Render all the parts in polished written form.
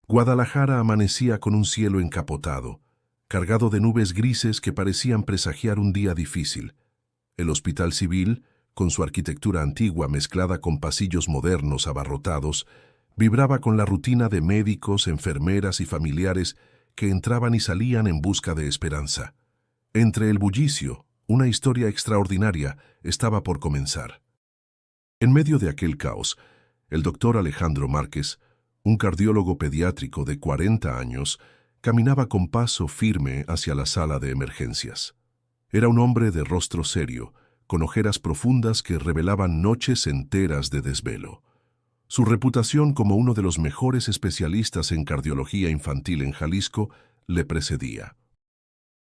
Guadalajara amanecía con un cielo encapotado, cargado de nubes grises que parecían presagiar un día difícil. El Hospital Civil, con su arquitectura antigua mezclada con pasillos modernos abarrotados, vibraba con la rutina de médicos, enfermeras y familiares que entraban y salían en busca de esperanza. Entre el bullicio, una historia extraordinaria estaba por comenzar. En medio de aquel caos, el doctor Alejandro Márquez, un cardiólogo pediátrico de 40 años, caminaba con paso firme hacia la sala de emergencias. Era un hombre de rostro serio, con ojeras profundas que revelaban noches enteras de desvelo. Su reputación como uno de los mejores especialistas en cardiología infantil en Jalisco le precedía.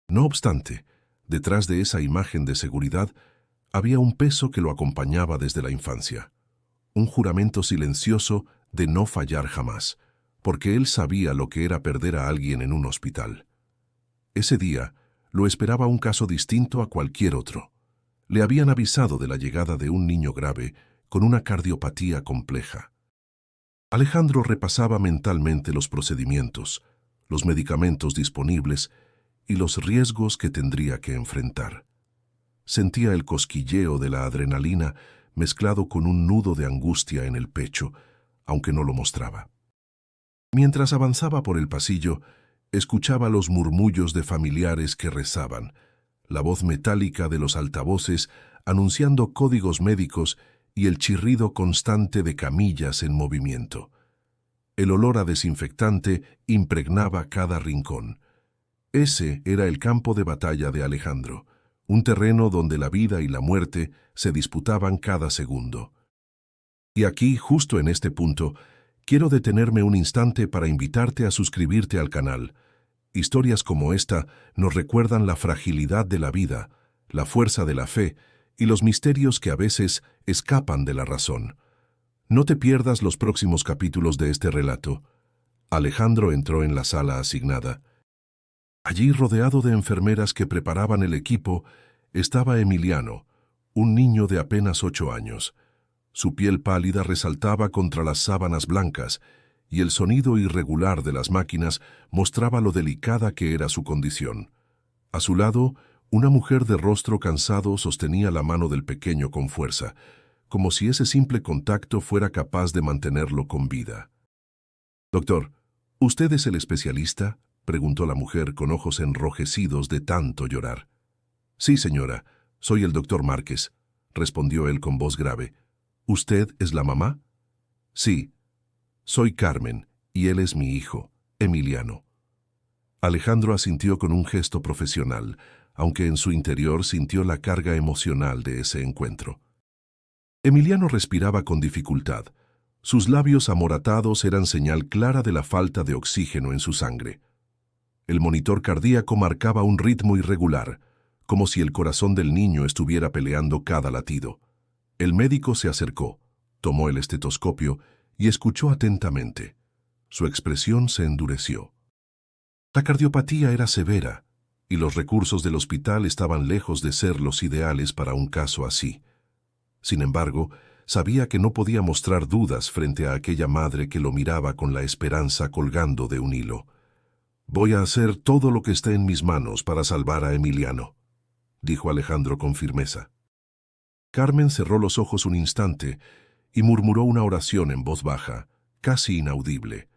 No obstante, detrás de esa imagen de seguridad había un peso que lo acompañaba desde la infancia. Un juramento silencioso de no fallar jamás, porque él sabía lo que era perder a alguien en un hospital. Ese día lo esperaba un caso distinto a cualquier otro. Le habían avisado de la llegada de un niño grave con una cardiopatía compleja. Alejandro repasaba mentalmente los procedimientos, los medicamentos disponibles y los riesgos que tendría que enfrentar. Sentía el cosquilleo de la adrenalina mezclado con un nudo de angustia en el pecho, aunque no lo mostraba. Mientras avanzaba por el pasillo, escuchaba los murmullos de familiares que rezaban, la voz metálica de los altavoces anunciando códigos médicos y el chirrido constante de camillas en movimiento. El olor a desinfectante impregnaba cada rincón. Ese era el campo de batalla de Alejandro, un terreno donde la vida y la muerte se disputaban cada segundo. Y aquí, justo en este punto, quiero detenerme un instante para invitarte a suscribirte al canal. Historias como esta nos recuerdan la fragilidad de la vida, la fuerza de la fe y los misterios que a veces escapan de la razón. No te pierdas los próximos capítulos de este relato. Alejandro entró en la sala asignada. Allí, rodeado de enfermeras que preparaban el equipo, estaba Emiliano, un niño de apenas 8 años. Su piel pálida resaltaba contra las sábanas blancas, y el sonido irregular de las máquinas mostraba lo delicada que era su condición. A su lado, una mujer de rostro cansado sostenía la mano del pequeño con fuerza, como si ese simple contacto fuera capaz de mantenerlo con vida. «Doctor, ¿usted es el especialista?», preguntó la mujer con ojos enrojecidos de tanto llorar. «Sí, señora, soy el doctor Márquez», respondió él con voz grave. «¿Usted es la mamá?» «Sí, soy Carmen, y él es mi hijo, Emiliano». Alejandro asintió con un gesto profesional, aunque en su interior sintió la carga emocional de ese encuentro. Emiliano respiraba con dificultad. Sus labios amoratados eran señal clara de la falta de oxígeno en su sangre. El monitor cardíaco marcaba un ritmo irregular, como si el corazón del niño estuviera peleando cada latido. El médico se acercó, tomó el estetoscopio y escuchó atentamente. Su expresión se endureció. La cardiopatía era severa, y los recursos del hospital estaban lejos de ser los ideales para un caso así. Sin embargo, sabía que no podía mostrar dudas frente a aquella madre que lo miraba con la esperanza colgando de un hilo. «Voy a hacer todo lo que esté en mis manos para salvar a Emiliano», dijo Alejandro con firmeza. Carmen cerró los ojos un instante y murmuró una oración en voz baja, casi inaudible.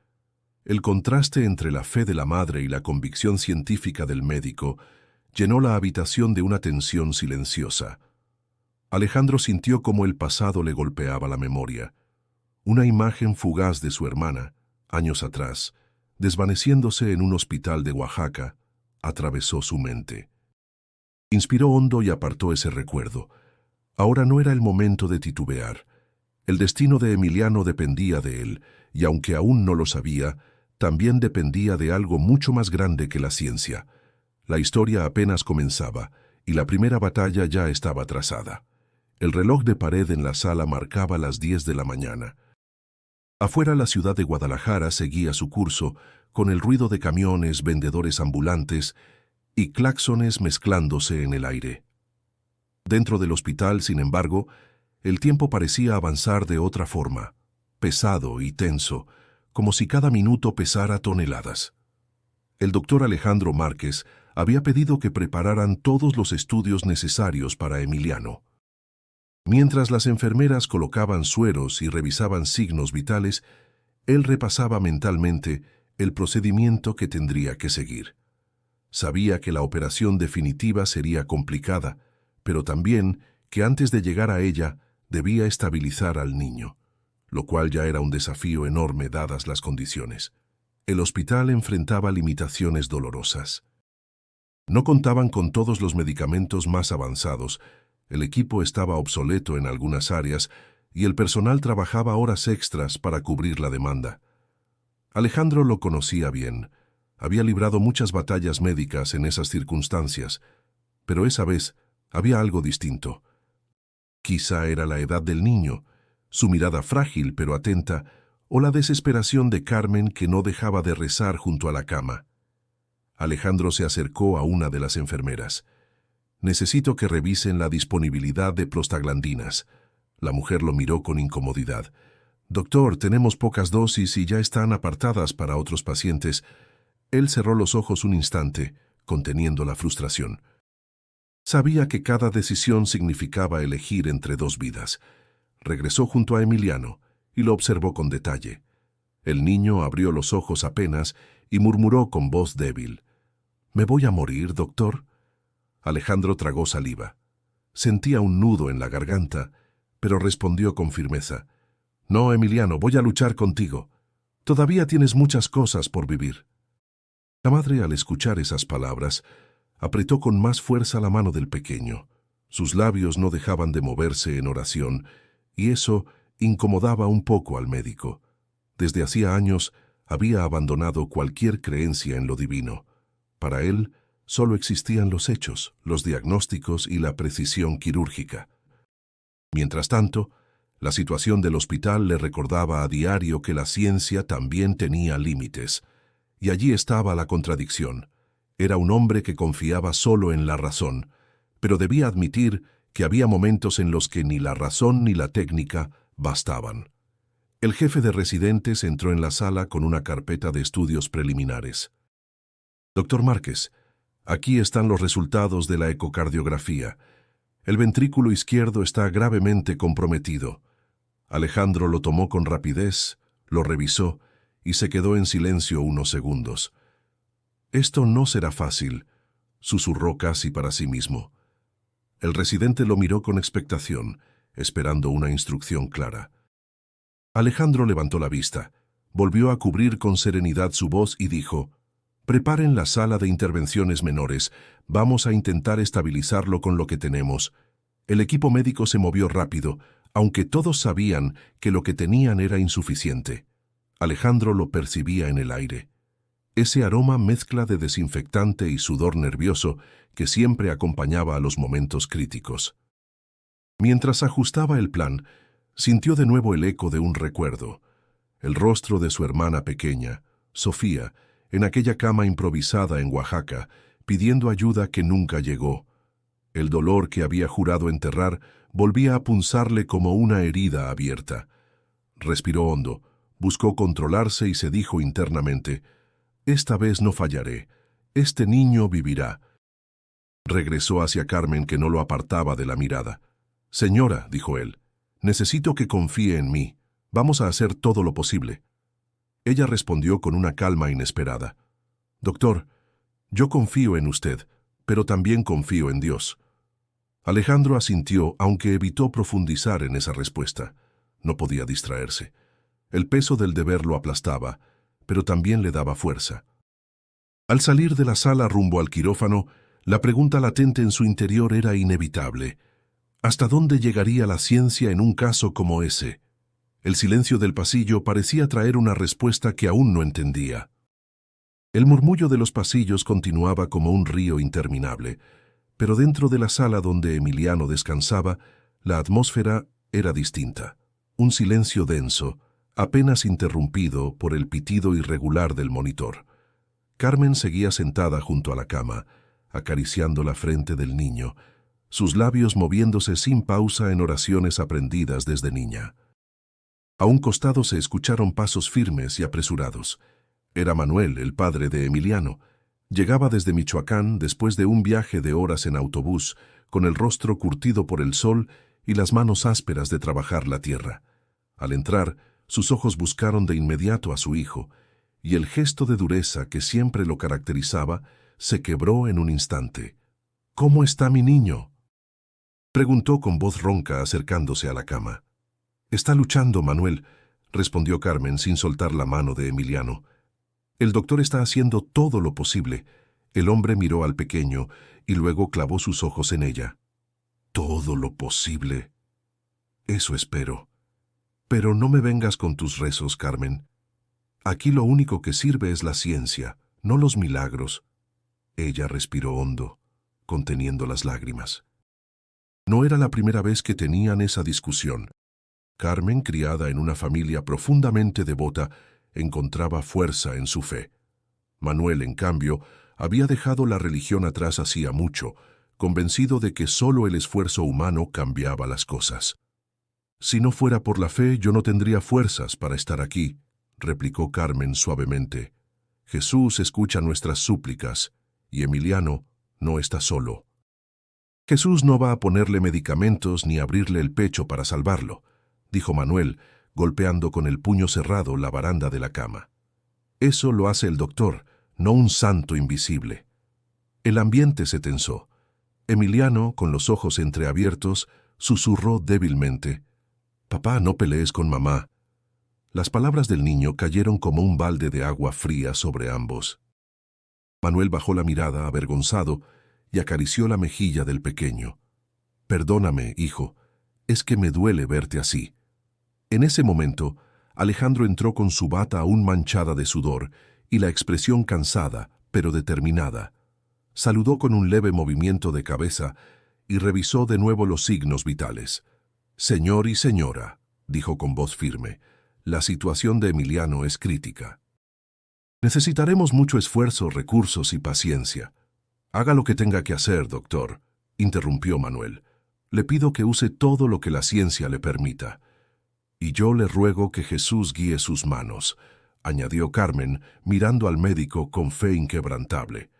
El contraste entre la fe de la madre y la convicción científica del médico llenó la habitación de una tensión silenciosa. Alejandro sintió cómo el pasado le golpeaba la memoria. Una imagen fugaz de su hermana, años atrás, desvaneciéndose en un hospital de Oaxaca, atravesó su mente. Inspiró hondo y apartó ese recuerdo. Ahora no era el momento de titubear. El destino de Emiliano dependía de él, y aunque aún no lo sabía, también dependía de algo mucho más grande que la ciencia. La historia apenas comenzaba, y la primera batalla ya estaba trazada. El reloj de pared en la sala marcaba las 10 de la mañana. Afuera, la ciudad de Guadalajara seguía su curso, con el ruido de camiones, vendedores ambulantes y claxones mezclándose en el aire. Dentro del hospital, sin embargo, el tiempo parecía avanzar de otra forma, pesado y tenso, como si cada minuto pesara toneladas. El doctor Alejandro Márquez había pedido que prepararan todos los estudios necesarios para Emiliano. Mientras las enfermeras colocaban sueros y revisaban signos vitales, él repasaba mentalmente el procedimiento que tendría que seguir. Sabía que la operación definitiva sería complicada, pero también que antes de llegar a ella debía estabilizar al niño, lo cual ya era un desafío enorme dadas las condiciones. El hospital enfrentaba limitaciones dolorosas. No contaban con todos los medicamentos más avanzados, el equipo estaba obsoleto en algunas áreas y el personal trabajaba horas extras para cubrir la demanda. Alejandro lo conocía bien. Había librado muchas batallas médicas en esas circunstancias, pero esa vez había algo distinto. Quizá era la edad del niño, su mirada frágil pero atenta, o la desesperación de Carmen que no dejaba de rezar junto a la cama. Alejandro se acercó a una de las enfermeras. «Necesito que revisen la disponibilidad de prostaglandinas». La mujer lo miró con incomodidad. «Doctor, tenemos pocas dosis y ya están apartadas para otros pacientes». Él cerró los ojos un instante, conteniendo la frustración. Sabía que cada decisión significaba elegir entre dos vidas. Regresó junto a Emiliano y lo observó con detalle. El niño abrió los ojos apenas y murmuró con voz débil. «¿Me voy a morir, doctor?» Alejandro tragó saliva. Sentía un nudo en la garganta, pero respondió con firmeza. «No, Emiliano, voy a luchar contigo. Todavía tienes muchas cosas por vivir». La madre, al escuchar esas palabras, apretó con más fuerza la mano del pequeño. Sus labios no dejaban de moverse en oración, y eso incomodaba un poco al médico. Desde hacía años había abandonado cualquier creencia en lo divino. Para él, solo existían los hechos, los diagnósticos y la precisión quirúrgica. Mientras tanto, la situación del hospital le recordaba a diario que la ciencia también tenía límites. Y allí estaba la contradicción. Era un hombre que confiaba solo en la razón, pero debía admitir que había momentos en los que ni la razón ni la técnica bastaban. El jefe de residentes entró en la sala con una carpeta de estudios preliminares. «Doctor Márquez, aquí están los resultados de la ecocardiografía. El ventrículo izquierdo está gravemente comprometido». Alejandro lo tomó con rapidez, lo revisó y se quedó en silencio unos segundos. «Esto no será fácil», susurró casi para sí mismo. El residente lo miró con expectación, esperando una instrucción clara. Alejandro levantó la vista, volvió a cubrir con serenidad su voz y dijo: «Preparen la sala de intervenciones menores, vamos a intentar estabilizarlo con lo que tenemos». El equipo médico se movió rápido, aunque todos sabían que lo que tenían era insuficiente. Alejandro lo percibía en el aire. Ese aroma mezcla de desinfectante y sudor nervioso que siempre acompañaba a los momentos críticos. Mientras ajustaba el plan, sintió de nuevo el eco de un recuerdo. El rostro de su hermana pequeña, Sofía, en aquella cama improvisada en Oaxaca, pidiendo ayuda que nunca llegó. El dolor que había jurado enterrar volvía a punzarle como una herida abierta. Respiró hondo, buscó controlarse y se dijo internamente: «Esta vez no fallaré. Este niño vivirá». Regresó hacia Carmen, que no lo apartaba de la mirada. «Señora», dijo él, «necesito que confíe en mí. Vamos a hacer todo lo posible». Ella respondió con una calma inesperada. «Doctor, yo confío en usted, pero también confío en Dios». Alejandro asintió, aunque evitó profundizar en esa respuesta. No podía distraerse. El peso del deber lo aplastaba, pero también le daba fuerza. Al salir de la sala rumbo al quirófano, la pregunta latente en su interior era inevitable. ¿Hasta dónde llegaría la ciencia en un caso como ese? El silencio del pasillo parecía traer una respuesta que aún no entendía. El murmullo de los pasillos continuaba como un río interminable, pero dentro de la sala donde Emiliano descansaba, la atmósfera era distinta. Un silencio denso, apenas interrumpido por el pitido irregular del monitor. Carmen seguía sentada junto a la cama, acariciando la frente del niño, sus labios moviéndose sin pausa en oraciones aprendidas desde niña. A un costado se escucharon pasos firmes y apresurados. Era Manuel, el padre de Emiliano. Llegaba desde Michoacán después de un viaje de horas en autobús, con el rostro curtido por el sol y las manos ásperas de trabajar la tierra. Al entrar, sus ojos buscaron de inmediato a su hijo, y el gesto de dureza que siempre lo caracterizaba se quebró en un instante. «¿Cómo está mi niño?», preguntó con voz ronca acercándose a la cama. «Está luchando, Manuel», respondió Carmen sin soltar la mano de Emiliano. «El doctor está haciendo todo lo posible». El hombre miró al pequeño y luego clavó sus ojos en ella. «Todo lo posible. Eso espero. Pero no me vengas con tus rezos, Carmen. Aquí lo único que sirve es la ciencia, no los milagros». Ella respiró hondo, conteniendo las lágrimas. No era la primera vez que tenían esa discusión. Carmen, criada en una familia profundamente devota, encontraba fuerza en su fe. Manuel, en cambio, había dejado la religión atrás hacía mucho, convencido de que solo el esfuerzo humano cambiaba las cosas. «Si no fuera por la fe, yo no tendría fuerzas para estar aquí», replicó Carmen suavemente. «Jesús escucha nuestras súplicas, y Emiliano no está solo. Jesús no va a ponerle medicamentos ni abrirle el pecho para salvarlo», dijo Manuel, golpeando con el puño cerrado la baranda de la cama. «Eso lo hace el doctor, no un santo invisible». El ambiente se tensó. Emiliano, con los ojos entreabiertos, susurró débilmente: «Papá, no pelees con mamá». Las palabras del niño cayeron como un balde de agua fría sobre ambos. Manuel bajó la mirada, avergonzado, y acarició la mejilla del pequeño. «Perdóname, hijo, es que me duele verte así». En ese momento, Alejandro entró con su bata aún manchada de sudor y la expresión cansada, pero determinada. Saludó con un leve movimiento de cabeza y revisó de nuevo los signos vitales. «Señor y señora», dijo con voz firme, «la situación de Emiliano es crítica. Necesitaremos mucho esfuerzo, recursos y paciencia». «Haga lo que tenga que hacer, doctor», interrumpió Manuel. «Le pido que use todo lo que la ciencia le permita. Y yo le ruego que Jesús guíe sus manos», añadió Carmen, mirando al médico con fe inquebrantable.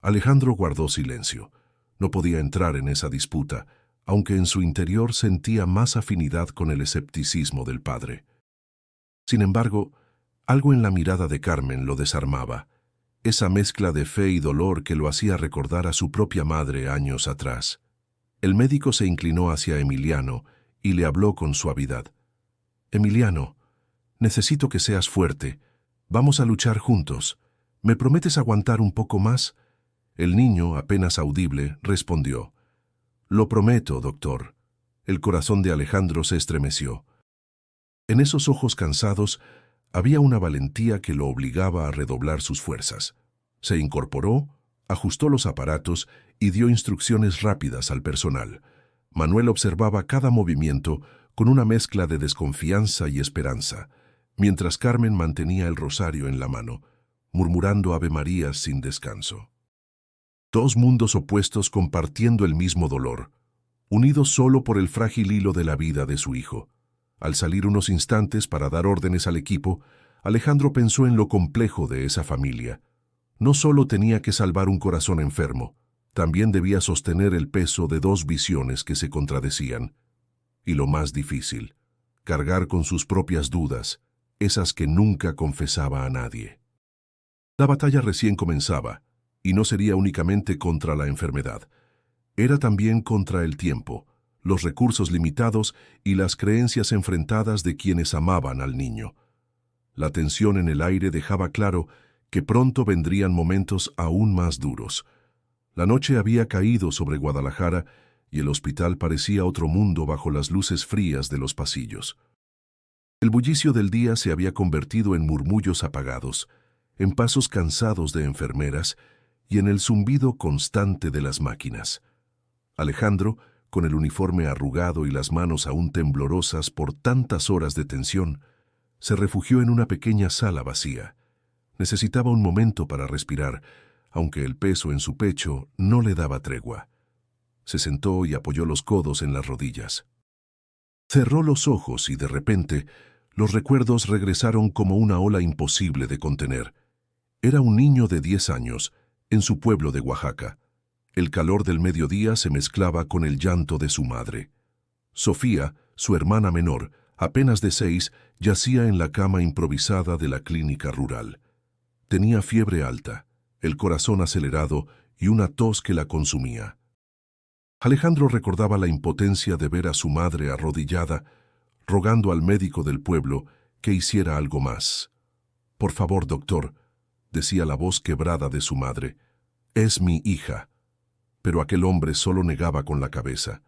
Alejandro guardó silencio. No podía entrar en esa disputa, aunque en su interior sentía más afinidad con el escepticismo del padre. Sin embargo, algo en la mirada de Carmen lo desarmaba, esa mezcla de fe y dolor que lo hacía recordar a su propia madre años atrás. El médico se inclinó hacia Emiliano y le habló con suavidad. «Emiliano, necesito que seas fuerte. Vamos a luchar juntos. ¿Me prometes aguantar un poco más?». El niño, apenas audible, respondió: «Lo prometo, doctor». El corazón de Alejandro se estremeció. En esos ojos cansados había una valentía que lo obligaba a redoblar sus fuerzas. Se incorporó, ajustó los aparatos y dio instrucciones rápidas al personal. Manuel observaba cada movimiento con una mezcla de desconfianza y esperanza, mientras Carmen mantenía el rosario en la mano, murmurando avemarías sin descanso. Dos mundos opuestos compartiendo el mismo dolor, unidos solo por el frágil hilo de la vida de su hijo. Al salir unos instantes para dar órdenes al equipo, Alejandro pensó en lo complejo de esa familia. No solo tenía que salvar un corazón enfermo, también debía sostener el peso de dos visiones que se contradecían. Y lo más difícil, cargar con sus propias dudas, esas que nunca confesaba a nadie. La batalla recién comenzaba, y no sería únicamente contra la enfermedad. Era también contra el tiempo, los recursos limitados y las creencias enfrentadas de quienes amaban al niño. La tensión en el aire dejaba claro que pronto vendrían momentos aún más duros. La noche había caído sobre Guadalajara y el hospital parecía otro mundo bajo las luces frías de los pasillos. El bullicio del día se había convertido en murmullos apagados, en pasos cansados de enfermeras y en el zumbido constante de las máquinas. Alejandro, con el uniforme arrugado y las manos aún temblorosas por tantas horas de tensión, se refugió en una pequeña sala vacía. Necesitaba un momento para respirar, aunque el peso en su pecho no le daba tregua. Se sentó y apoyó los codos en las rodillas. Cerró los ojos y de repente Los recuerdos regresaron como una ola imposible de contener. Era un niño de 10 años, en su pueblo de Oaxaca. El calor del mediodía se mezclaba con el llanto de su madre. Sofía, su hermana menor, apenas de 6, yacía en la cama improvisada de la clínica rural. Tenía fiebre alta, el corazón acelerado y una tos que la consumía. Alejandro recordaba la impotencia de ver a su madre arrodillada, rogando al médico del pueblo que hiciera algo más. «Por favor, doctor», decía la voz quebrada de su madre, «es mi hija». Pero aquel hombre solo negaba con la cabeza.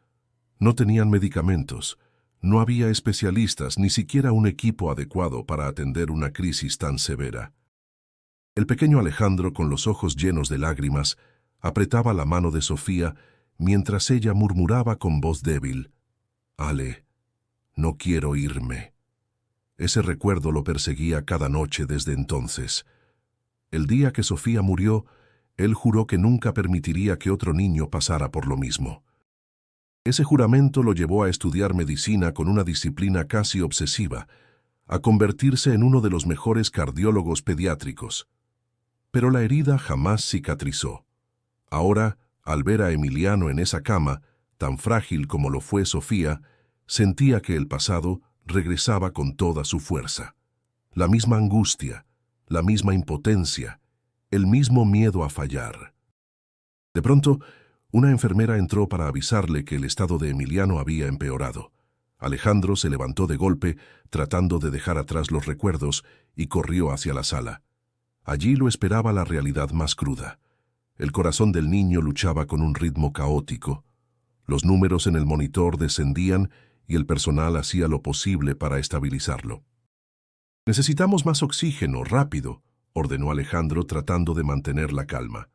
No tenían medicamentos, no había especialistas, ni siquiera un equipo adecuado para atender una crisis tan severa. El pequeño Alejandro, con los ojos llenos de lágrimas, apretaba la mano de Sofía mientras ella murmuraba con voz débil, «Ale, no quiero irme». Ese recuerdo lo perseguía cada noche desde entonces. El día que Sofía murió, él juró que nunca permitiría que otro niño pasara por lo mismo. Ese juramento lo llevó a estudiar medicina con una disciplina casi obsesiva, a convertirse en uno de los mejores cardiólogos pediátricos. Pero la herida jamás cicatrizó. Ahora, al ver a Emiliano en esa cama, tan frágil como lo fue Sofía, sentía que el pasado regresaba con toda su fuerza. La misma angustia, la misma impotencia, el mismo miedo a fallar. De pronto, una enfermera entró para avisarle que el estado de Emiliano había empeorado. Alejandro se levantó de golpe, tratando de dejar atrás los recuerdos, y corrió hacia la sala. Allí lo esperaba la realidad más cruda. El corazón del niño luchaba con un ritmo caótico. Los números en el monitor descendían y el personal hacía lo posible para estabilizarlo. «Necesitamos más oxígeno, rápido», ordenó Alejandro tratando de mantener la calma.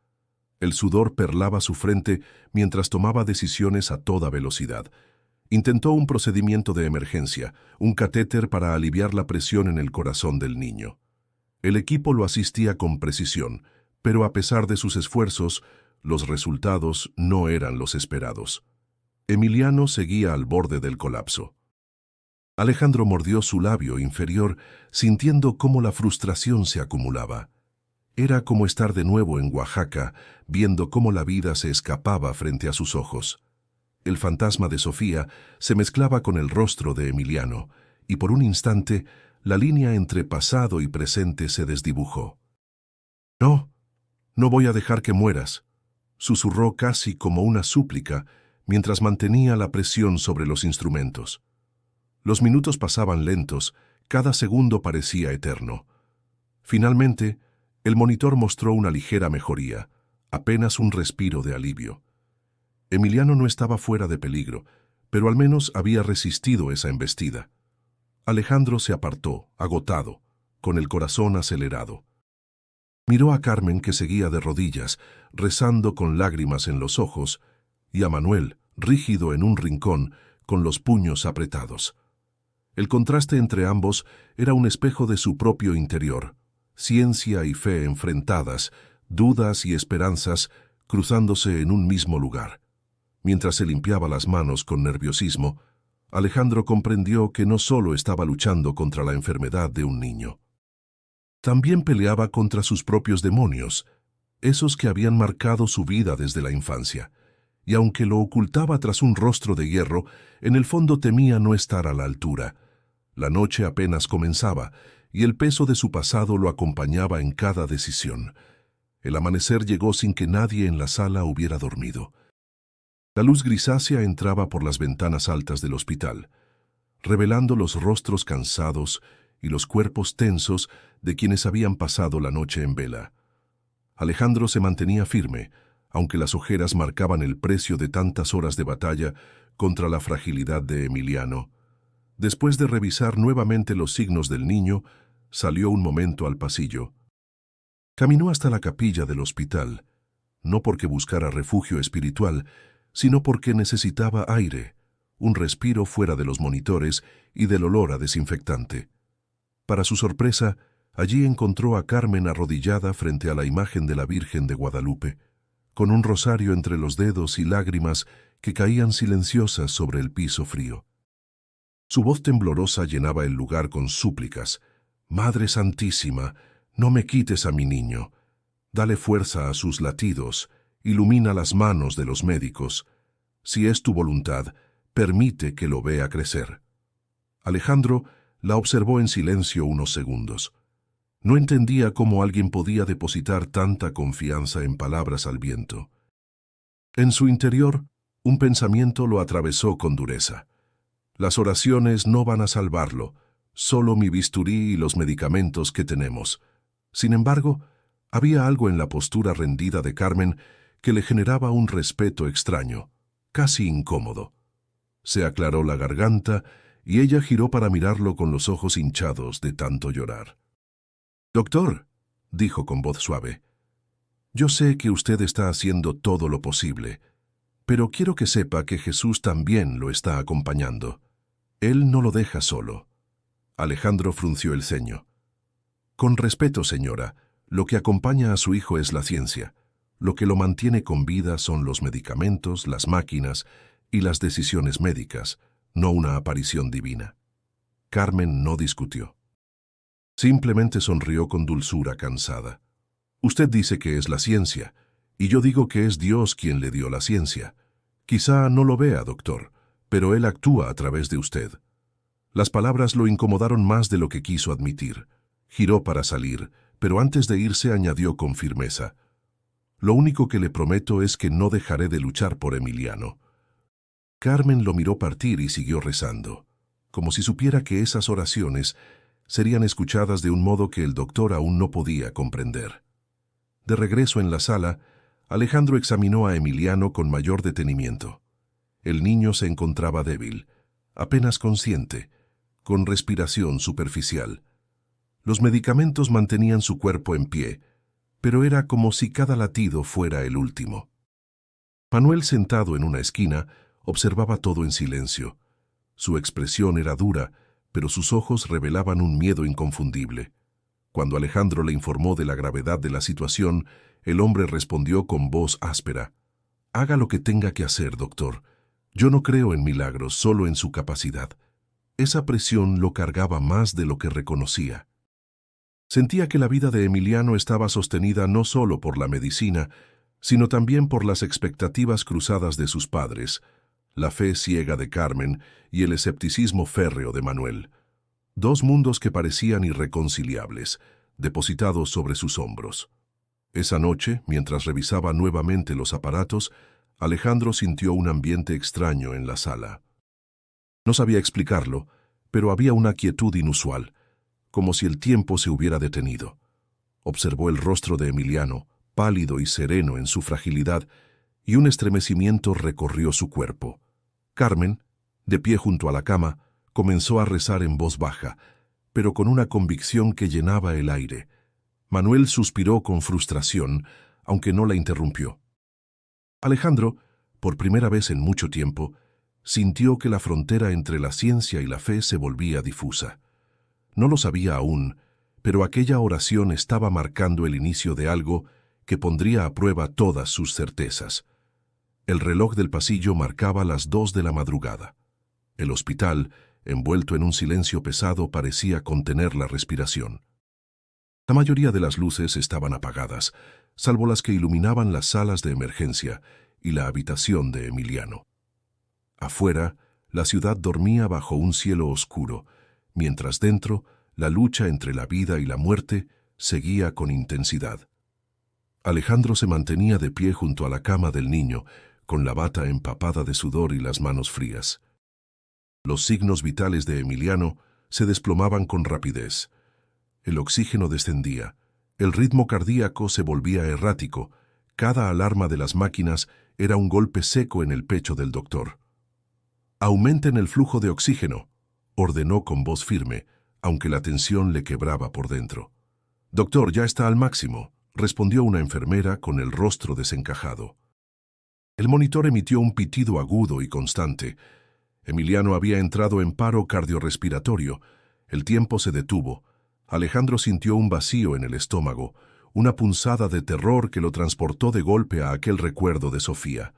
El sudor perlaba su frente mientras tomaba decisiones a toda velocidad. Intentó un procedimiento de emergencia, un catéter para aliviar la presión en el corazón del niño. El equipo lo asistía con precisión, pero a pesar de sus esfuerzos, los resultados no eran los esperados. Emiliano seguía al borde del colapso. Alejandro mordió su labio inferior, sintiendo cómo la frustración se acumulaba. Era como estar de nuevo en Oaxaca, viendo cómo la vida se escapaba frente a sus ojos. El fantasma de Sofía se mezclaba con el rostro de Emiliano, y por un instante la línea entre pasado y presente se desdibujó. «No, no voy a dejar que mueras», susurró casi como una súplica, mientras mantenía la presión sobre los instrumentos. Los minutos pasaban lentos, cada segundo parecía eterno. Finalmente, el monitor mostró una ligera mejoría, apenas un respiro de alivio. Emiliano no estaba fuera de peligro, pero al menos había resistido esa embestida. Alejandro se apartó, agotado, con el corazón acelerado. Miró a Carmen, que seguía de rodillas, rezando con lágrimas en los ojos, y a Manuel, rígido en un rincón, con los puños apretados. El contraste entre ambos era un espejo de su propio interior. Ciencia y fe enfrentadas, dudas y esperanzas cruzándose en un mismo lugar. Mientras se limpiaba las manos con nerviosismo, Alejandro comprendió que no solo estaba luchando contra la enfermedad de un niño. También peleaba contra sus propios demonios, esos que habían marcado su vida desde la infancia. Y aunque lo ocultaba tras un rostro de hierro, en el fondo temía no estar a la altura. La noche apenas comenzaba, y el peso de su pasado lo acompañaba en cada decisión. El amanecer llegó sin que nadie en la sala hubiera dormido. La luz grisácea entraba por las ventanas altas del hospital, revelando los rostros cansados y los cuerpos tensos de quienes habían pasado la noche en vela. Alejandro se mantenía firme, aunque las ojeras marcaban el precio de tantas horas de batalla contra la fragilidad de Emiliano. Después de revisar nuevamente los signos del niño, salió un momento al pasillo. Caminó hasta la capilla del hospital, no porque buscara refugio espiritual, sino porque necesitaba aire, un respiro fuera de los monitores y del olor a desinfectante. Para su sorpresa, allí encontró a Carmen arrodillada frente a la imagen de la Virgen de Guadalupe, con un rosario entre los dedos y lágrimas que caían silenciosas sobre el piso frío. Su voz temblorosa llenaba el lugar con súplicas. «Madre Santísima, no me quites a mi niño. Dale fuerza a sus latidos, ilumina las manos de los médicos. Si es tu voluntad, permite que lo vea crecer». Alejandro la observó en silencio unos segundos. No entendía cómo alguien podía depositar tanta confianza en palabras al viento. En su interior, un pensamiento lo atravesó con dureza. Las oraciones no van a salvarlo, solo mi bisturí y los medicamentos que tenemos. Sin embargo, había algo en la postura rendida de Carmen que le generaba un respeto extraño, casi incómodo. Se aclaró la garganta y ella giró para mirarlo con los ojos hinchados de tanto llorar. «Doctor», dijo con voz suave, «yo sé que usted está haciendo todo lo posible, pero quiero que sepa que Jesús también lo está acompañando. Él no lo deja solo». Alejandro frunció el ceño. «Con respeto, señora, lo que acompaña a su hijo es la ciencia. Lo que lo mantiene con vida son los medicamentos, las máquinas y las decisiones médicas, no una aparición divina». Carmen no discutió. Simplemente sonrió con dulzura cansada. «Usted dice que es la ciencia, y yo digo que es Dios quien le dio la ciencia. Quizá no lo vea, doctor, pero Él actúa a través de usted». Las palabras lo incomodaron más de lo que quiso admitir. Giró para salir, pero antes de irse añadió con firmeza: «Lo único que le prometo es que no dejaré de luchar por Emiliano». Carmen lo miró partir y siguió rezando, como si supiera que esas oraciones serían escuchadas de un modo que el doctor aún no podía comprender. De regreso en la sala, Alejandro examinó a Emiliano con mayor detenimiento. El niño se encontraba débil, apenas consciente, con respiración superficial. Los medicamentos mantenían su cuerpo en pie, pero era como si cada latido fuera el último. Manuel, sentado en una esquina, observaba todo en silencio. Su expresión era dura, pero sus ojos revelaban un miedo inconfundible. Cuando Alejandro le informó de la gravedad de la situación, el hombre respondió con voz áspera: «Haga lo que tenga que hacer, doctor. Yo no creo en milagros, solo en su capacidad». Esa presión lo cargaba más de lo que reconocía. Sentía que la vida de Emiliano estaba sostenida no solo por la medicina, sino también por las expectativas cruzadas de sus padres, la fe ciega de Carmen y el escepticismo férreo de Manuel. Dos mundos que parecían irreconciliables, depositados sobre sus hombros. Esa noche, mientras revisaba nuevamente los aparatos, Alejandro sintió un ambiente extraño en la sala. No sabía explicarlo, pero había una quietud inusual, como si el tiempo se hubiera detenido. Observó el rostro de Emiliano, pálido y sereno en su fragilidad, y un estremecimiento recorrió su cuerpo. Carmen, de pie junto a la cama, comenzó a rezar en voz baja, pero con una convicción que llenaba el aire. Manuel suspiró con frustración, aunque no la interrumpió. Alejandro, por primera vez en mucho tiempo, sintió que la frontera entre la ciencia y la fe se volvía difusa. No lo sabía aún, pero aquella oración estaba marcando el inicio de algo que pondría a prueba todas sus certezas. El reloj del pasillo marcaba las 2 de la madrugada. El hospital, envuelto en un silencio pesado, parecía contener la respiración. La mayoría de las luces estaban apagadas, salvo las que iluminaban las salas de emergencia y la habitación de Emiliano. Afuera, la ciudad dormía bajo un cielo oscuro, mientras dentro, la lucha entre la vida y la muerte seguía con intensidad. Alejandro se mantenía de pie junto a la cama del niño, con la bata empapada de sudor y las manos frías. Los signos vitales de Emiliano se desplomaban con rapidez. El oxígeno descendía, el ritmo cardíaco se volvía errático, cada alarma de las máquinas era un golpe seco en el pecho del doctor. «Aumenten el flujo de oxígeno», ordenó con voz firme, aunque la tensión le quebraba por dentro. «Doctor, ya está al máximo», respondió una enfermera con el rostro desencajado. El monitor emitió un pitido agudo y constante. Emiliano había entrado en paro cardiorrespiratorio. El tiempo se detuvo. Alejandro sintió un vacío en el estómago, una punzada de terror que lo transportó de golpe a aquel recuerdo de Sofía.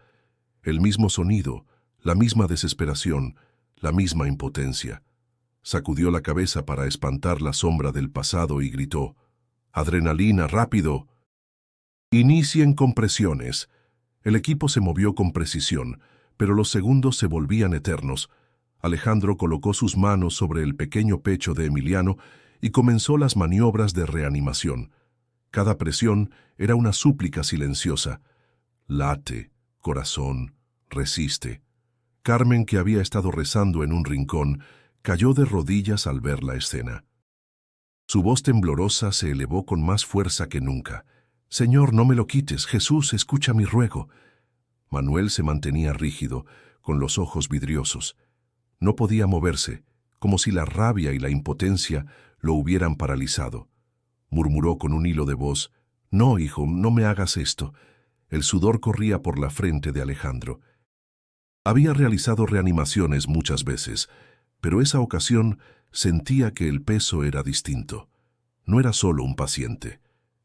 El mismo sonido, la misma desesperación, la misma impotencia. Sacudió la cabeza para espantar la sombra del pasado y gritó: «¡Adrenalina, rápido!». «Inicien compresiones». El equipo se movió con precisión, pero los segundos se volvían eternos. Alejandro colocó sus manos sobre el pequeño pecho de Emiliano y comenzó las maniobras de reanimación. Cada presión era una súplica silenciosa. Late, corazón, resiste. Carmen, que había estado rezando en un rincón, cayó de rodillas al ver la escena. Su voz temblorosa se elevó con más fuerza que nunca. «Señor, no me lo quites. Jesús, escucha mi ruego». Manuel se mantenía rígido, con los ojos vidriosos. No podía moverse, como si la rabia y la impotencia lo hubieran paralizado. Murmuró con un hilo de voz: «No, hijo, no me hagas esto». El sudor corría por la frente de Alejandro. Había realizado reanimaciones muchas veces, pero esa ocasión sentía que el peso era distinto. No era solo un paciente.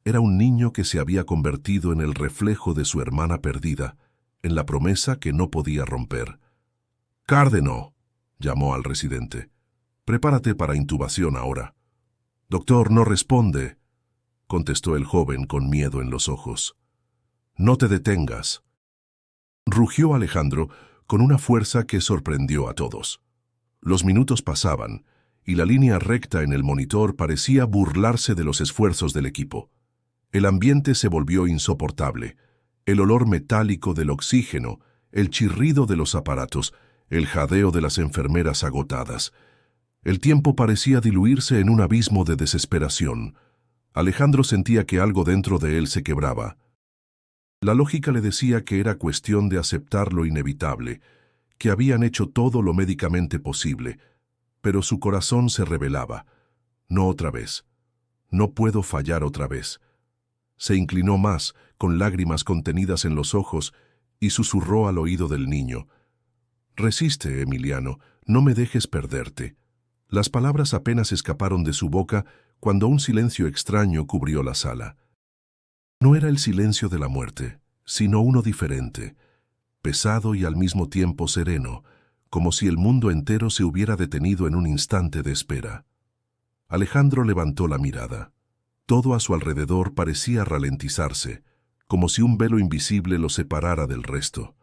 Era un niño que se había convertido en el reflejo de su hermana perdida, en la promesa que no podía romper. «Cárdeno», llamó al residente. «Prepárate para intubación ahora». «Doctor, no responde», contestó el joven con miedo en los ojos. «No te detengas», rugió Alejandro con una fuerza que sorprendió a todos. Los minutos pasaban, y la línea recta en el monitor parecía burlarse de los esfuerzos del equipo. El ambiente se volvió insoportable. El olor metálico del oxígeno, el chirrido de los aparatos, el jadeo de las enfermeras agotadas. El tiempo parecía diluirse en un abismo de desesperación. Alejandro sentía que algo dentro de él se quebraba. La lógica le decía que era cuestión de aceptar lo inevitable, que habían hecho todo lo médicamente posible, pero su corazón se rebelaba. No otra vez. No puedo fallar otra vez. Se inclinó más, con lágrimas contenidas en los ojos, y susurró al oído del niño: «Resiste, Emiliano, no me dejes perderte». Las palabras apenas escaparon de su boca cuando un silencio extraño cubrió la sala. No era el silencio de la muerte, sino uno diferente, pesado y al mismo tiempo sereno, como si el mundo entero se hubiera detenido en un instante de espera. Alejandro levantó la mirada. Todo a su alrededor parecía ralentizarse, como si un velo invisible lo separara del resto.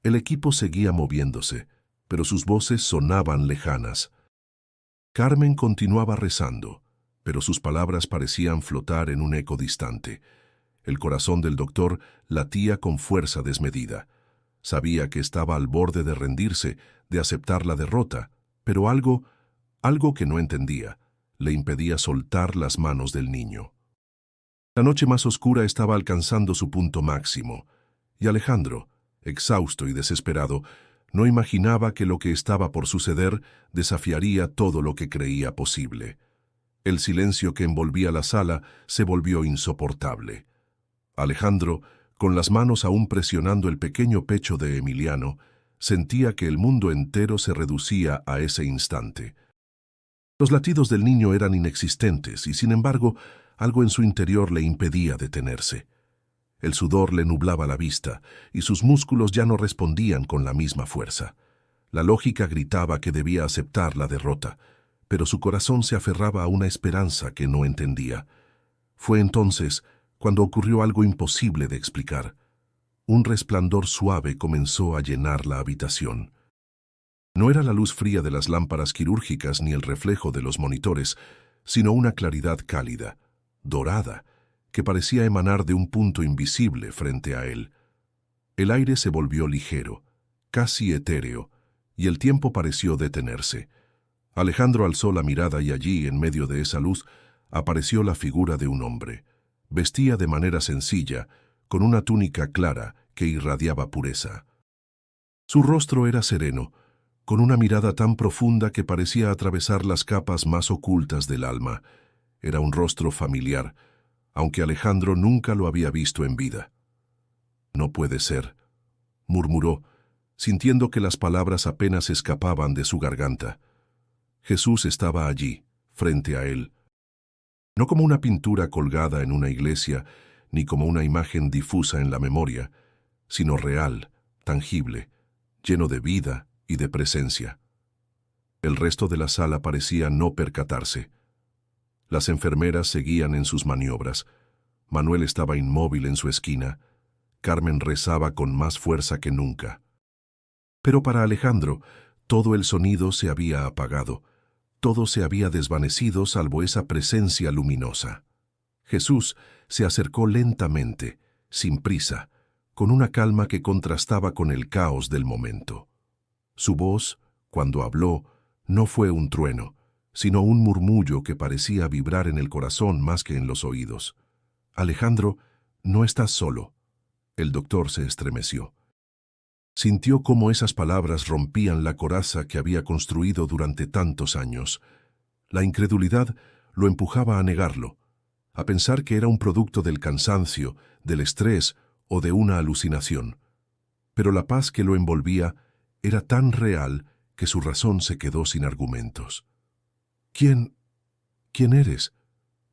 El equipo seguía moviéndose, pero sus voces sonaban lejanas. Carmen continuaba rezando, pero sus palabras parecían flotar en un eco distante. El corazón del doctor latía con fuerza desmedida. Sabía que estaba al borde de rendirse, de aceptar la derrota, pero algo que no entendía, le impedía soltar las manos del niño. La noche más oscura estaba alcanzando su punto máximo, y Alejandro, exhausto y desesperado, no imaginaba que lo que estaba por suceder desafiaría todo lo que creía posible. El silencio que envolvía la sala se volvió insoportable. Alejandro, con las manos aún presionando el pequeño pecho de Emiliano, sentía que el mundo entero se reducía a ese instante. Los latidos del niño eran inexistentes y, sin embargo, algo en su interior le impedía detenerse. El sudor le nublaba la vista y sus músculos ya no respondían con la misma fuerza. La lógica gritaba que debía aceptar la derrota, pero su corazón se aferraba a una esperanza que no entendía. Fue entonces cuando ocurrió algo imposible de explicar. Un resplandor suave comenzó a llenar la habitación. No era la luz fría de las lámparas quirúrgicas ni el reflejo de los monitores, sino una claridad cálida, dorada, que parecía emanar de un punto invisible frente a él. El aire se volvió ligero, casi etéreo, y el tiempo pareció detenerse. Alejandro alzó la mirada y allí, en medio de esa luz, apareció la figura de un hombre. Vestía de manera sencilla, con una túnica clara que irradiaba pureza. Su rostro era sereno, con una mirada tan profunda que parecía atravesar las capas más ocultas del alma. Era un rostro familiar, aunque Alejandro nunca lo había visto en vida. «No puede ser», murmuró, sintiendo que las palabras apenas escapaban de su garganta. Jesús estaba allí, frente a él. No como una pintura colgada en una iglesia, ni como una imagen difusa en la memoria, sino real, tangible, lleno de vida y de presencia. El resto de la sala parecía no percatarse. Las enfermeras seguían en sus maniobras. Manuel estaba inmóvil en su esquina. Carmen rezaba con más fuerza que nunca. Pero para Alejandro, todo el sonido se había apagado. Todo se había desvanecido salvo esa presencia luminosa. Jesús se acercó lentamente, sin prisa, con una calma que contrastaba con el caos del momento. Su voz, cuando habló, no fue un trueno, sino un murmullo que parecía vibrar en el corazón más que en los oídos. «Alejandro, no estás solo». El doctor se estremeció. Sintió cómo esas palabras rompían la coraza que había construido durante tantos años. La incredulidad lo empujaba a negarlo, a pensar que era un producto del cansancio, del estrés o de una alucinación. Pero la paz que lo envolvía era tan real que su razón se quedó sin argumentos. «¿Quién eres?»,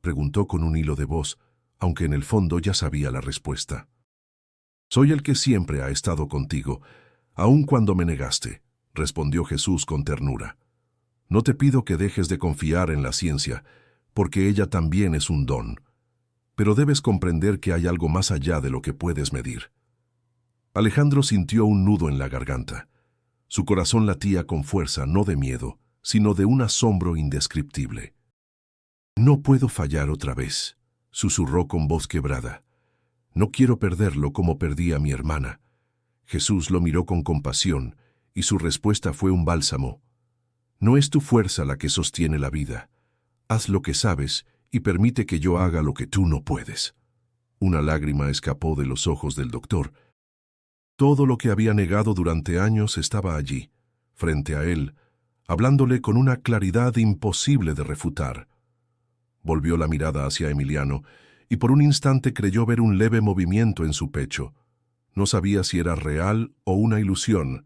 preguntó con un hilo de voz, aunque en el fondo ya sabía la respuesta. «Soy el que siempre ha estado contigo, aun cuando me negaste», respondió Jesús con ternura. «No te pido que dejes de confiar en la ciencia, porque ella también es un don. Pero debes comprender que hay algo más allá de lo que puedes medir». Alejandro sintió un nudo en la garganta. Su corazón latía con fuerza, no de miedo, sino de un asombro indescriptible. «No puedo fallar otra vez», susurró con voz quebrada. «No quiero perderlo como perdí a mi hermana». Jesús lo miró con compasión, y su respuesta fue un bálsamo. «No es tu fuerza la que sostiene la vida. Haz lo que sabes y permite que yo haga lo que tú no puedes». Una lágrima escapó de los ojos del doctor. Todo lo que había negado durante años estaba allí, frente a él, hablándole con una claridad imposible de refutar. Volvió la mirada hacia Emiliano, y por un instante creyó ver un leve movimiento en su pecho. No sabía si era real o una ilusión,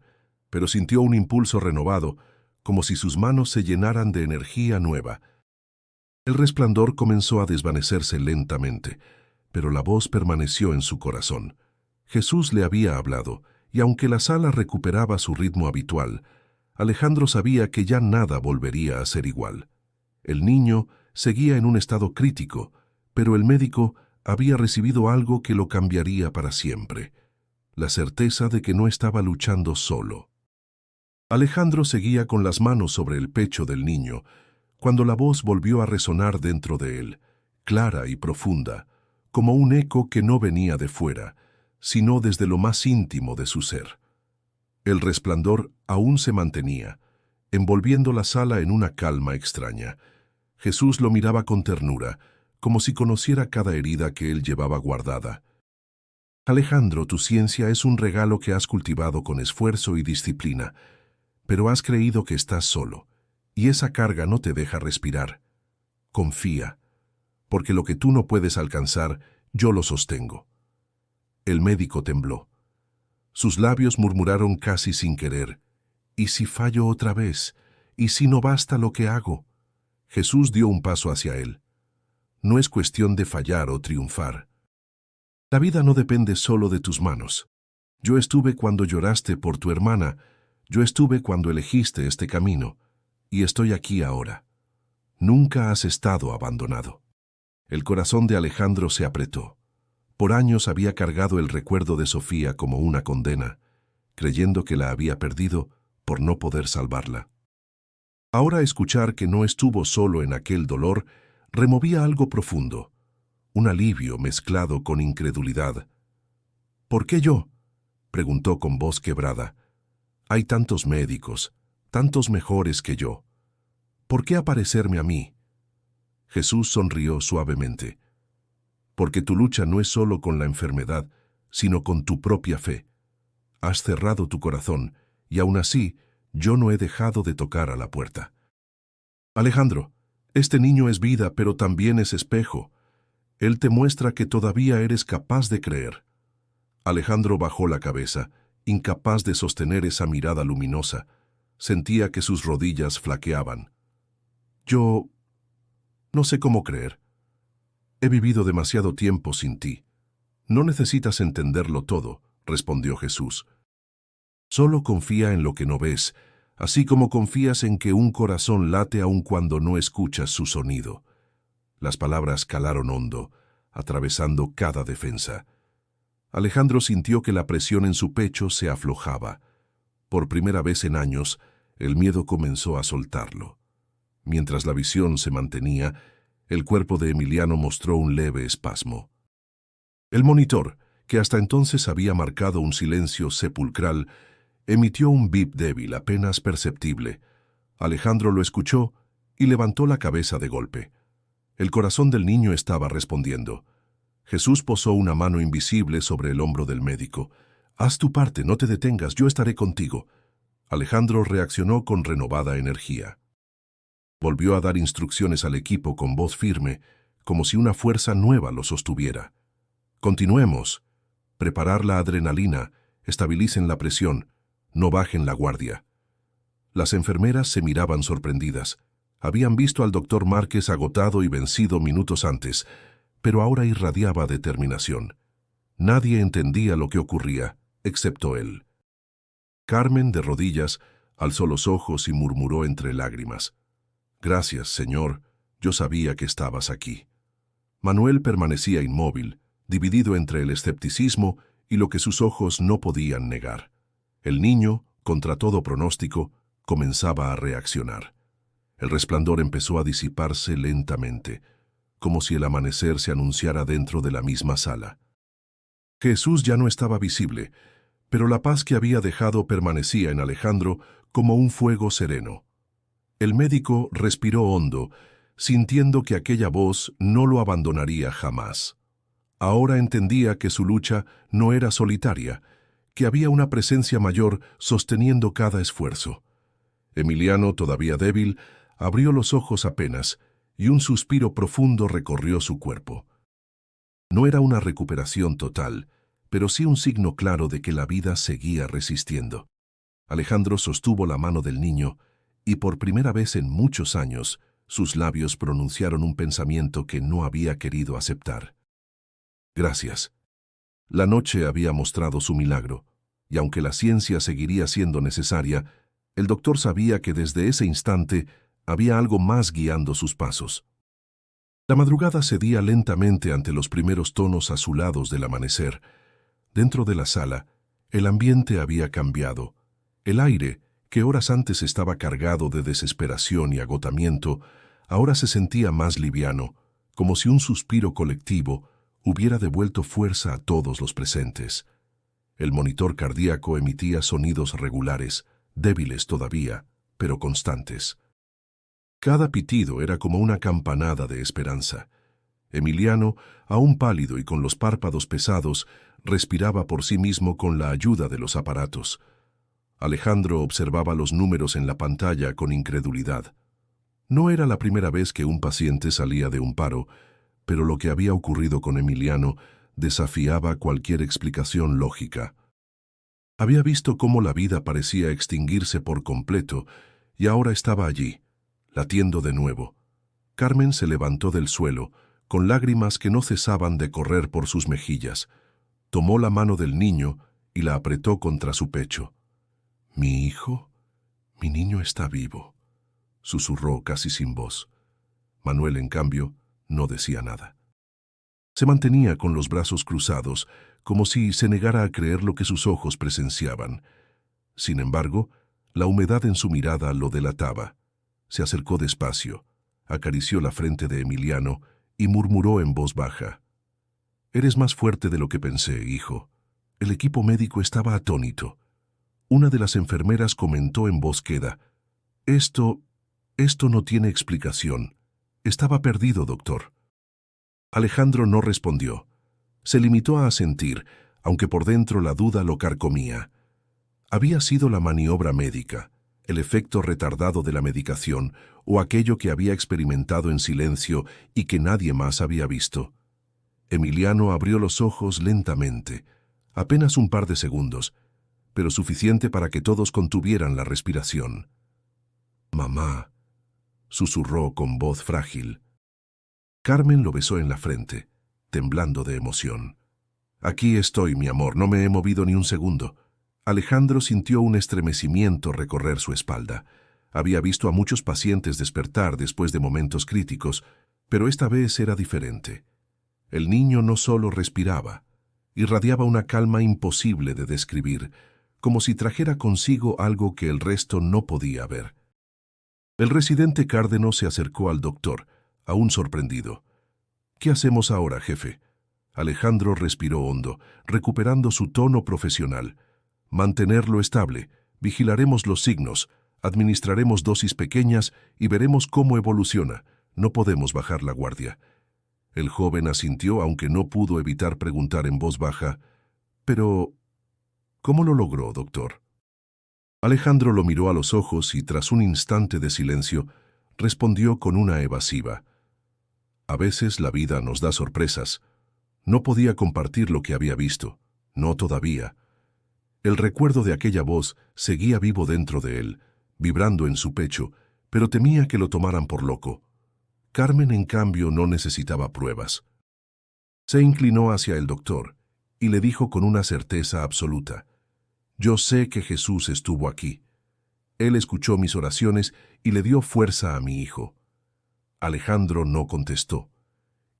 pero sintió un impulso renovado, como si sus manos se llenaran de energía nueva. El resplandor comenzó a desvanecerse lentamente, pero la voz permaneció en su corazón. Jesús le había hablado, y aunque la sala recuperaba su ritmo habitual, Alejandro sabía que ya nada volvería a ser igual. El niño seguía en un estado crítico, pero el médico había recibido algo que lo cambiaría para siempre: la certeza de que no estaba luchando solo. Alejandro seguía con las manos sobre el pecho del niño, cuando la voz volvió a resonar dentro de él, clara y profunda, como un eco que no venía de fuera, sino desde lo más íntimo de su ser. El resplandor aún se mantenía, envolviendo la sala en una calma extraña. Jesús lo miraba con ternura, como si conociera cada herida que él llevaba guardada. «Alejandro, tu ciencia es un regalo que has cultivado con esfuerzo y disciplina, pero has creído que estás solo, y esa carga no te deja respirar. Confía, porque lo que tú no puedes alcanzar, yo lo sostengo». El médico tembló. Sus labios murmuraron casi sin querer: «¿Y si fallo otra vez? ¿Y si no basta lo que hago?». Jesús dio un paso hacia él. «No es cuestión de fallar o triunfar. La vida no depende solo de tus manos. Yo estuve cuando lloraste por tu hermana, yo estuve cuando elegiste este camino, y estoy aquí ahora. Nunca has estado abandonado». El corazón de Alejandro se apretó. Por años había cargado el recuerdo de Sofía como una condena, creyendo que la había perdido por no poder salvarla. Ahora escuchar que no estuvo solo en aquel dolor removía algo profundo, un alivio mezclado con incredulidad. «¿Por qué yo?», preguntó con voz quebrada. «Hay tantos médicos, tantos mejores que yo. ¿Por qué aparecerme a mí?». Jesús sonrió suavemente. «Porque tu lucha no es solo con la enfermedad, sino con tu propia fe. Has cerrado tu corazón, y aún así, yo no he dejado de tocar a la puerta». «Alejandro, este niño es vida, pero también es espejo. Él te muestra que todavía eres capaz de creer». Alejandro bajó la cabeza, incapaz de sostener esa mirada luminosa. Sentía que sus rodillas flaqueaban. «Yo no sé cómo creer. He vivido demasiado tiempo sin ti. No necesitas entenderlo todo», respondió Jesús. «Solo confía en lo que no ves, así como confías en que un corazón late aun cuando no escuchas su sonido. Las palabras calaron hondo, atravesando cada defensa. Alejandro sintió que la presión en su pecho se aflojaba. Por primera vez en años, el miedo comenzó a soltarlo. Mientras la visión se mantenía, el cuerpo de Emiliano mostró un leve espasmo. El monitor, que hasta entonces había marcado un silencio sepulcral, emitió un bip débil, apenas perceptible. Alejandro lo escuchó y levantó la cabeza de golpe. El corazón del niño estaba respondiendo. Jesús posó una mano invisible sobre el hombro del médico. «Haz tu parte, no te detengas, yo estaré contigo». Alejandro reaccionó con renovada energía. Volvió a dar instrucciones al equipo con voz firme, como si una fuerza nueva lo sostuviera. «Continuemos. Preparar la adrenalina, estabilicen la presión, no bajen la guardia». Las enfermeras se miraban sorprendidas. Habían visto al doctor Márquez agotado y vencido minutos antes, pero ahora irradiaba determinación. Nadie entendía lo que ocurría, excepto él. Carmen, de rodillas, alzó los ojos y murmuró entre lágrimas: «Gracias, Señor, yo sabía que estabas aquí». Manuel permanecía inmóvil, dividido entre el escepticismo y lo que sus ojos no podían negar. El niño, contra todo pronóstico, comenzaba a reaccionar. El resplandor empezó a disiparse lentamente, como si el amanecer se anunciara dentro de la misma sala. Jesús ya no estaba visible, pero la paz que había dejado permanecía en Alejandro como un fuego sereno. El médico respiró hondo, sintiendo que aquella voz no lo abandonaría jamás. Ahora entendía que su lucha no era solitaria, que había una presencia mayor sosteniendo cada esfuerzo. Emiliano, todavía débil, abrió los ojos apenas, y un suspiro profundo recorrió su cuerpo. No era una recuperación total, pero sí un signo claro de que la vida seguía resistiendo. Alejandro sostuvo la mano del niño, y por primera vez en muchos años, sus labios pronunciaron un pensamiento que no había querido aceptar. «Gracias». La noche había mostrado su milagro, y aunque la ciencia seguiría siendo necesaria, el doctor sabía que desde ese instante había algo más guiando sus pasos. La madrugada cedía lentamente ante los primeros tonos azulados del amanecer. Dentro de la sala, el ambiente había cambiado. El aire, que horas antes estaba cargado de desesperación y agotamiento, ahora se sentía más liviano, como si un suspiro colectivo hubiera devuelto fuerza a todos los presentes. El monitor cardíaco emitía sonidos regulares, débiles todavía, pero constantes. Cada pitido era como una campanada de esperanza. Emiliano, aún pálido y con los párpados pesados, respiraba por sí mismo con la ayuda de los aparatos. Alejandro observaba los números en la pantalla con incredulidad. No era la primera vez que un paciente salía de un paro, pero lo que había ocurrido con Emiliano desafiaba cualquier explicación lógica. Había visto cómo la vida parecía extinguirse por completo, y ahora estaba allí, latiendo de nuevo. Carmen se levantó del suelo, con lágrimas que no cesaban de correr por sus mejillas. Tomó la mano del niño y la apretó contra su pecho. «¿Mi hijo? Mi niño está vivo», susurró casi sin voz. Manuel, en cambio, no decía nada. Se mantenía con los brazos cruzados, como si se negara a creer lo que sus ojos presenciaban. Sin embargo, la humedad en su mirada lo delataba. Se acercó despacio, acarició la frente de Emiliano y murmuró en voz baja: «Eres más fuerte de lo que pensé, hijo». El equipo médico estaba atónito. Una de las enfermeras comentó en voz queda: Esto no tiene explicación. Estaba perdido, doctor». Alejandro no respondió. Se limitó a asentir, aunque por dentro la duda lo carcomía. ¿Había sido la maniobra médica, el efecto retardado de la medicación o aquello que había experimentado en silencio y que nadie más había visto? Emiliano abrió los ojos lentamente, apenas un par de segundos, pero suficiente para que todos contuvieran la respiración. «Mamá», susurró con voz frágil. Carmen lo besó en la frente, temblando de emoción. «Aquí estoy, mi amor, no me he movido ni un segundo. Alejandro sintió un estremecimiento recorrer su espalda. Había visto a muchos pacientes despertar después de momentos críticos, pero esta vez era diferente. El niño no solo respiraba, irradiaba una calma imposible de describir, como si trajera consigo algo que el resto no podía ver. El residente Cárdeno se acercó al doctor, aún sorprendido. «¿Qué hacemos ahora, jefe?» Alejandro respiró hondo, recuperando su tono profesional. «Mantenerlo estable, vigilaremos los signos, administraremos dosis pequeñas y veremos cómo evoluciona. No podemos bajar la guardia». El joven asintió, aunque no pudo evitar preguntar en voz baja, «Pero, ¿cómo lo logró, doctor?» Alejandro lo miró a los ojos y, tras un instante de silencio, respondió con una evasiva. «A veces la vida nos da sorpresas. No podía compartir lo que había visto, no todavía». El recuerdo de aquella voz seguía vivo dentro de él, vibrando en su pecho, pero temía que lo tomaran por loco. Carmen, en cambio, no necesitaba pruebas. Se inclinó hacia el doctor y le dijo con una certeza absoluta: «Yo sé que Jesús estuvo aquí. Él escuchó mis oraciones y le dio fuerza a mi hijo». Alejandro no contestó.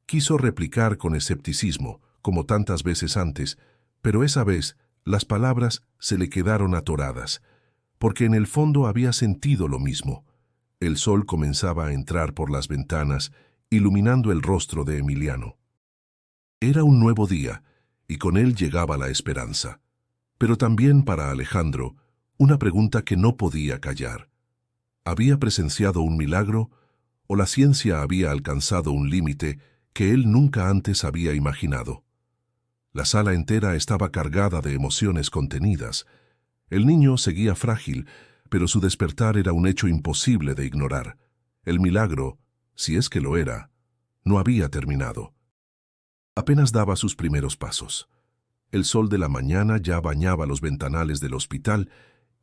Quiso replicar con escepticismo, como tantas veces antes, pero esa vez las palabras se le quedaron atoradas, porque en el fondo había sentido lo mismo. El sol comenzaba a entrar por las ventanas, iluminando el rostro de Emiliano. Era un nuevo día, y con él llegaba la esperanza. Pero también para Alejandro, una pregunta que no podía callar. ¿Había presenciado un milagro o la ciencia había alcanzado un límite que él nunca antes había imaginado? La sala entera estaba cargada de emociones contenidas. El niño seguía frágil, pero su despertar era un hecho imposible de ignorar. El milagro, si es que lo era, no había terminado. Apenas daba sus primeros pasos. El sol de la mañana ya bañaba los ventanales del hospital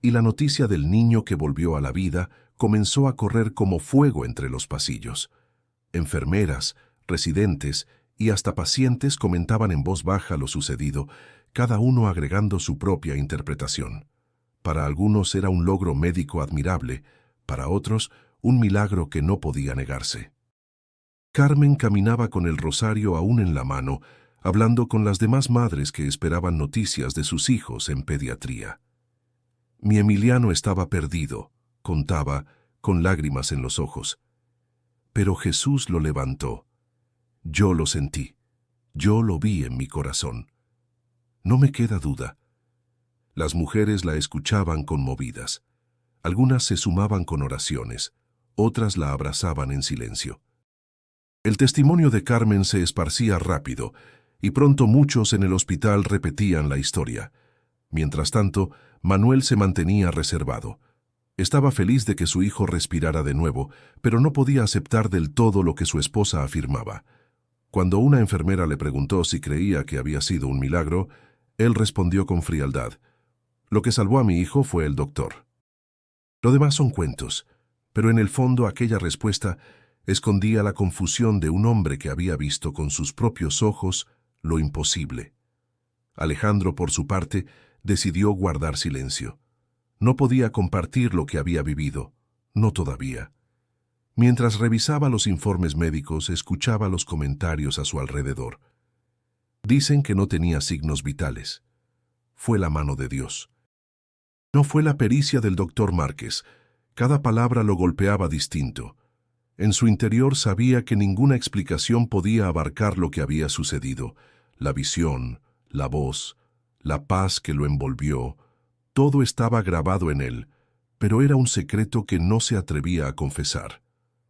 y la noticia del niño que volvió a la vida comenzó a correr como fuego entre los pasillos. Enfermeras, residentes y hasta pacientes comentaban en voz baja lo sucedido, cada uno agregando su propia interpretación. Para algunos era un logro médico admirable, para otros un milagro que no podía negarse. Carmen caminaba con el rosario aún en la mano, hablando con las demás madres que esperaban noticias de sus hijos en pediatría. «Mi Emiliano estaba perdido», contaba, con lágrimas en los ojos. «Pero Jesús lo levantó. Yo lo sentí. Yo lo vi en mi corazón. No me queda duda». Las mujeres la escuchaban conmovidas. Algunas se sumaban con oraciones, otras la abrazaban en silencio. El testimonio de Carmen se esparcía rápido, y pronto muchos en el hospital repetían la historia. Mientras tanto, Manuel se mantenía reservado. Estaba feliz de que su hijo respirara de nuevo, pero no podía aceptar del todo lo que su esposa afirmaba. Cuando una enfermera le preguntó si creía que había sido un milagro, él respondió con frialdad: «Lo que salvó a mi hijo fue el doctor». Lo demás son cuentos, pero en el fondo aquella respuesta escondía la confusión de un hombre que había visto con sus propios ojos lo imposible. Alejandro, por su parte, decidió guardar silencio. No podía compartir lo que había vivido, no todavía. Mientras revisaba los informes médicos, escuchaba los comentarios a su alrededor. Dicen que no tenía signos vitales. Fue la mano de Dios. No fue la pericia del doctor Márquez. Cada palabra lo golpeaba distinto. En su interior sabía que ninguna explicación podía abarcar lo que había sucedido. La visión, la voz, la paz que lo envolvió, todo estaba grabado en él, pero era un secreto que no se atrevía a confesar.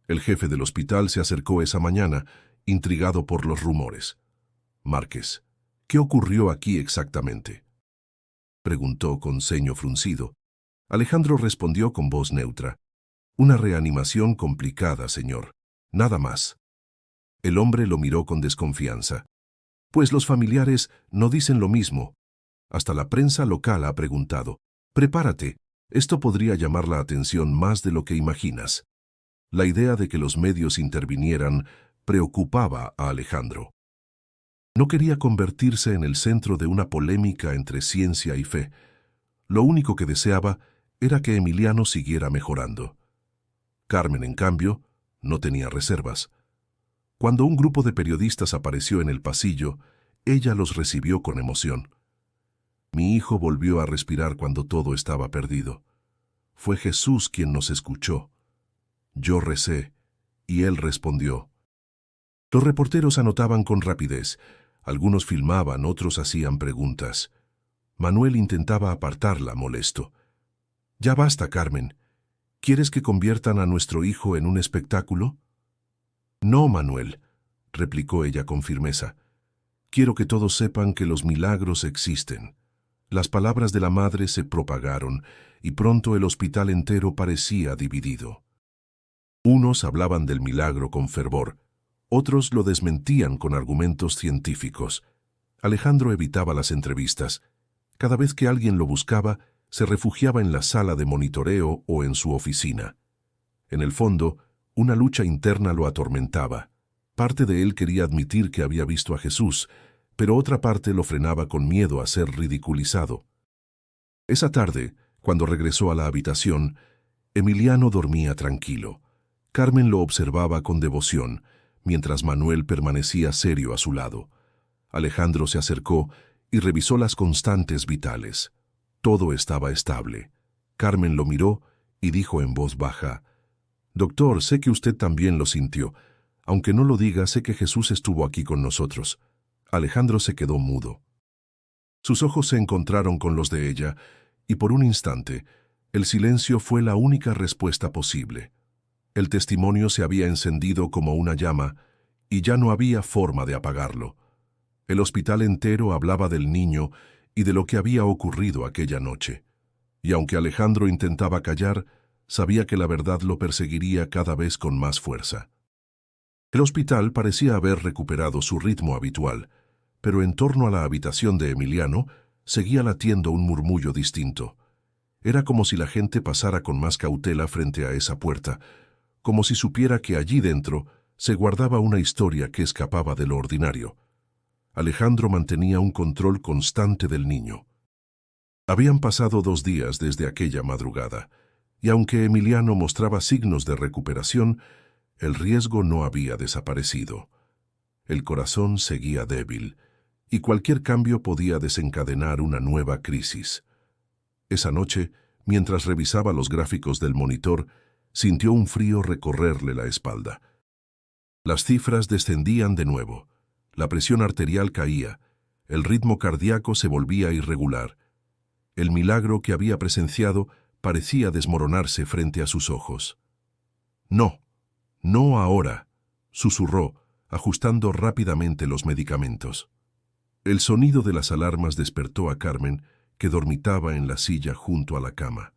El jefe del hospital se acercó esa mañana, intrigado por los rumores. «Márquez, ¿qué ocurrió aquí exactamente?», preguntó con ceño fruncido. Alejandro respondió con voz neutra: «Una reanimación complicada, señor. Nada más». El hombre lo miró con desconfianza. «Pues los familiares no dicen lo mismo. Hasta la prensa local ha preguntado. Prepárate, esto podría llamar la atención más de lo que imaginas». La idea de que los medios intervinieran preocupaba a Alejandro. No quería convertirse en el centro de una polémica entre ciencia y fe. Lo único que deseaba era que Emiliano siguiera mejorando. Carmen, en cambio, no tenía reservas. Cuando un grupo de periodistas apareció en el pasillo, ella los recibió con emoción. Mi hijo volvió a respirar cuando todo estaba perdido. Fue Jesús quien nos escuchó. Yo recé, y él respondió. Los reporteros anotaban con rapidez. Algunos filmaban, otros hacían preguntas. Manuel intentaba apartarla, molesto. «Ya basta, Carmen. ¿Quieres que conviertan a nuestro hijo en un espectáculo?» «No, Manuel», replicó ella con firmeza. «Quiero que todos sepan que los milagros existen». Las palabras de la madre se propagaron, y pronto el hospital entero parecía dividido. Unos hablaban del milagro con fervor, otros lo desmentían con argumentos científicos. Alejandro evitaba las entrevistas. Cada vez que alguien lo buscaba, se refugiaba en la sala de monitoreo o en su oficina. En el fondo, una lucha interna lo atormentaba. Parte de él quería admitir que había visto a Jesús, pero otra parte lo frenaba con miedo a ser ridiculizado. Esa tarde, cuando regresó a la habitación, Emiliano dormía tranquilo. Carmen lo observaba con devoción, mientras Manuel permanecía serio a su lado. Alejandro se acercó y revisó las constantes vitales. Todo estaba estable. Carmen lo miró y dijo en voz baja: «Doctor, sé que usted también lo sintió. Aunque no lo diga, sé que Jesús estuvo aquí con nosotros». Alejandro se quedó mudo. Sus ojos se encontraron con los de ella, y por un instante, el silencio fue la única respuesta posible. El testimonio se había encendido como una llama, y ya no había forma de apagarlo. El hospital entero hablaba del niño y de lo que había ocurrido aquella noche. Y aunque Alejandro intentaba callar, sabía que la verdad lo perseguiría cada vez con más fuerza. El hospital parecía haber recuperado su ritmo habitual, pero en torno a la habitación de Emiliano seguía latiendo un murmullo distinto. Era como si la gente pasara con más cautela frente a esa puerta, como si supiera que allí dentro se guardaba una historia que escapaba de lo ordinario. Alejandro mantenía un control constante del niño. Habían pasado 2 días desde aquella madrugada, y aunque Emiliano mostraba signos de recuperación, el riesgo no había desaparecido. El corazón seguía débil, y cualquier cambio podía desencadenar una nueva crisis. Esa noche, mientras revisaba los gráficos del monitor, sintió un frío recorrerle la espalda. Las cifras descendían de nuevo. La presión arterial caía, el ritmo cardíaco se volvía irregular. El milagro que había presenciado parecía desmoronarse frente a sus ojos. «No, no ahora», susurró, ajustando rápidamente los medicamentos. El sonido de las alarmas despertó a Carmen, que dormitaba en la silla junto a la cama.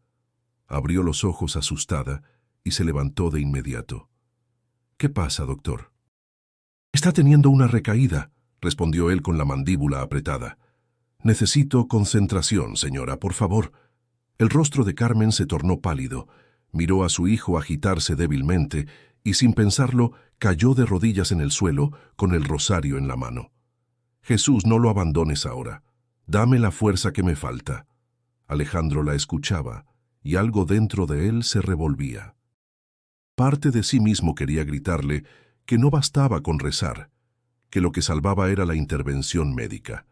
Abrió los ojos asustada y se levantó de inmediato. «¿Qué pasa, doctor?» «Está teniendo una recaída», respondió él con la mandíbula apretada. «Necesito concentración, señora, por favor». El rostro de Carmen se tornó pálido. Miró a su hijo agitarse débilmente y, sin pensarlo, cayó de rodillas en el suelo con el rosario en la mano. «Jesús, no lo abandones ahora. Dame la fuerza que me falta». Alejandro la escuchaba, y algo dentro de él se revolvía. Parte de sí mismo quería gritarle que no bastaba con rezar, que lo que salvaba era la intervención médica.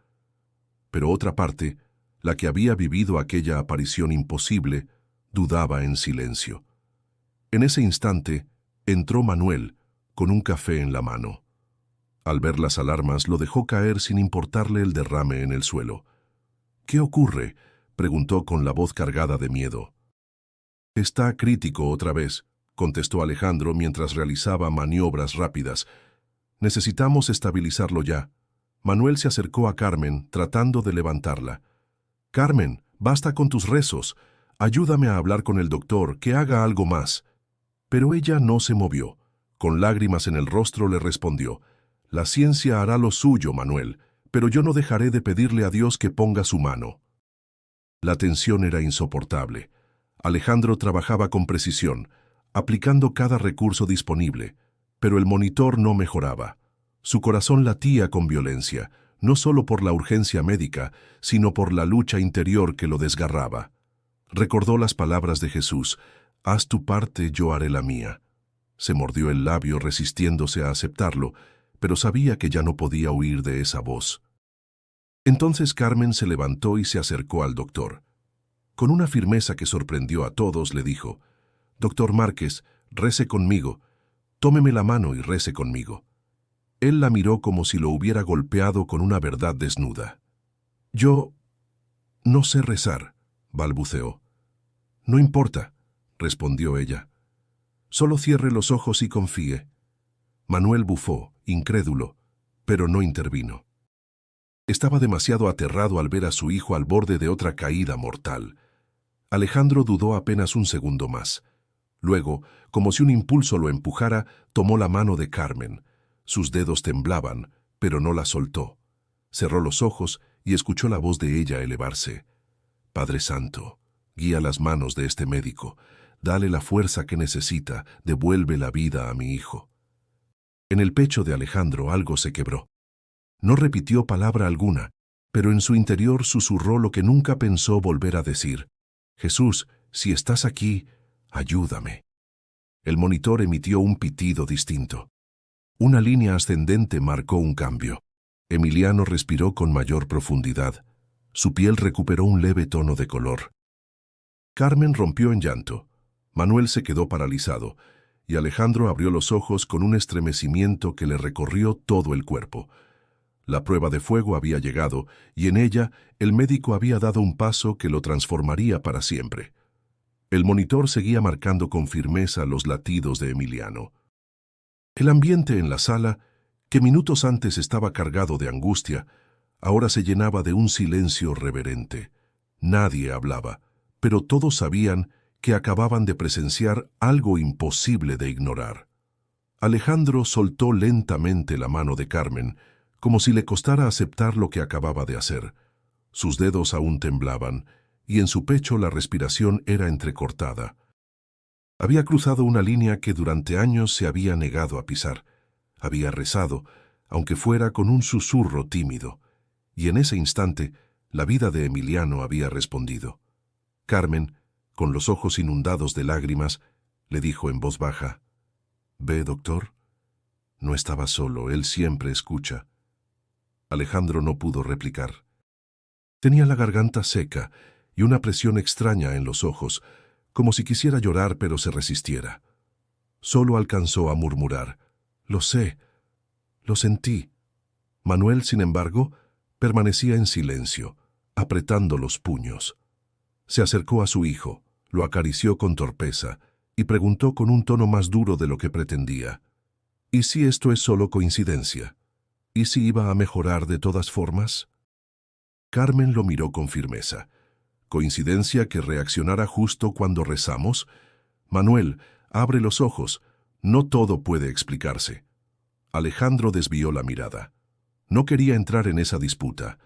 Pero otra parte, la que había vivido aquella aparición imposible, dudaba en silencio. En ese instante, entró Manuel, con un café en la mano. Al ver las alarmas, lo dejó caer sin importarle el derrame en el suelo. «¿Qué ocurre?», preguntó con la voz cargada de miedo. «Está crítico otra vez», contestó Alejandro mientras realizaba maniobras rápidas. «Necesitamos estabilizarlo ya». Manuel se acercó a Carmen, tratando de levantarla. «Carmen, basta con tus rezos. Ayúdame a hablar con el doctor, que haga algo más». Pero ella no se movió. Con lágrimas en el rostro le respondió: «La ciencia hará lo suyo, Manuel, pero yo no dejaré de pedirle a Dios que ponga su mano». La tensión era insoportable. Alejandro trabajaba con precisión, aplicando cada recurso disponible, pero el monitor no mejoraba. Su corazón latía con violencia, no solo por la urgencia médica, sino por la lucha interior que lo desgarraba. Recordó las palabras de Jesús: «Haz tu parte, yo haré la mía». Se mordió el labio resistiéndose a aceptarlo, pero sabía que ya no podía huir de esa voz. Entonces Carmen se levantó y se acercó al doctor. Con una firmeza que sorprendió a todos, le dijo: «Doctor Márquez, rece conmigo. Tómeme la mano y rece conmigo». Él la miró como si lo hubiera golpeado con una verdad desnuda. «Yo no sé rezar», balbuceó. «No importa», respondió ella. «Solo cierre los ojos y confíe». Manuel bufó, incrédulo, pero no intervino. Estaba demasiado aterrado al ver a su hijo al borde de otra caída mortal. Alejandro dudó apenas un segundo más. Luego, como si un impulso lo empujara, tomó la mano de Carmen. Sus dedos temblaban, pero no la soltó. Cerró los ojos y escuchó la voz de ella elevarse. «Padre Santo, guía las manos de este médico. Dale la fuerza que necesita, devuelve la vida a mi hijo». En el pecho de Alejandro algo se quebró. No repitió palabra alguna, pero en su interior susurró lo que nunca pensó volver a decir: «Jesús, si estás aquí, ayúdame». El monitor emitió un pitido distinto. Una línea ascendente marcó un cambio. Emiliano respiró con mayor profundidad. Su piel recuperó un leve tono de color. Carmen rompió en llanto. Manuel se quedó paralizado, y Alejandro abrió los ojos con un estremecimiento que le recorrió todo el cuerpo. La prueba de fuego había llegado, y en ella el médico había dado un paso que lo transformaría para siempre. El monitor seguía marcando con firmeza los latidos de Emiliano. El ambiente en la sala, que minutos antes estaba cargado de angustia, ahora se llenaba de un silencio reverente. Nadie hablaba, pero todos sabían que acababan de presenciar algo imposible de ignorar. Alejandro soltó lentamente la mano de Carmen, como si le costara aceptar lo que acababa de hacer. Sus dedos aún temblaban, y en su pecho la respiración era entrecortada. Había cruzado una línea que durante años se había negado a pisar. Había rezado, aunque fuera con un susurro tímido, y en ese instante la vida de Emiliano había respondido. Carmen, con los ojos inundados de lágrimas, le dijo en voz baja: «¿Ve, doctor? No estaba solo, él siempre escucha». Alejandro no pudo replicar. Tenía la garganta seca y una presión extraña en los ojos, como si quisiera llorar pero se resistiera. Solo alcanzó a murmurar: «Lo sé, lo sentí». Manuel, sin embargo, permanecía en silencio, apretando los puños. Se acercó a su hijo, lo acarició con torpeza y preguntó con un tono más duro de lo que pretendía: «¿Y si esto es solo coincidencia? ¿Y si iba a mejorar de todas formas?». Carmen lo miró con firmeza. ¿Coincidencia que reaccionara justo cuando rezamos? Manuel, abre los ojos. No todo puede explicarse. Alejandro desvió la mirada. No quería entrar en esa disputa,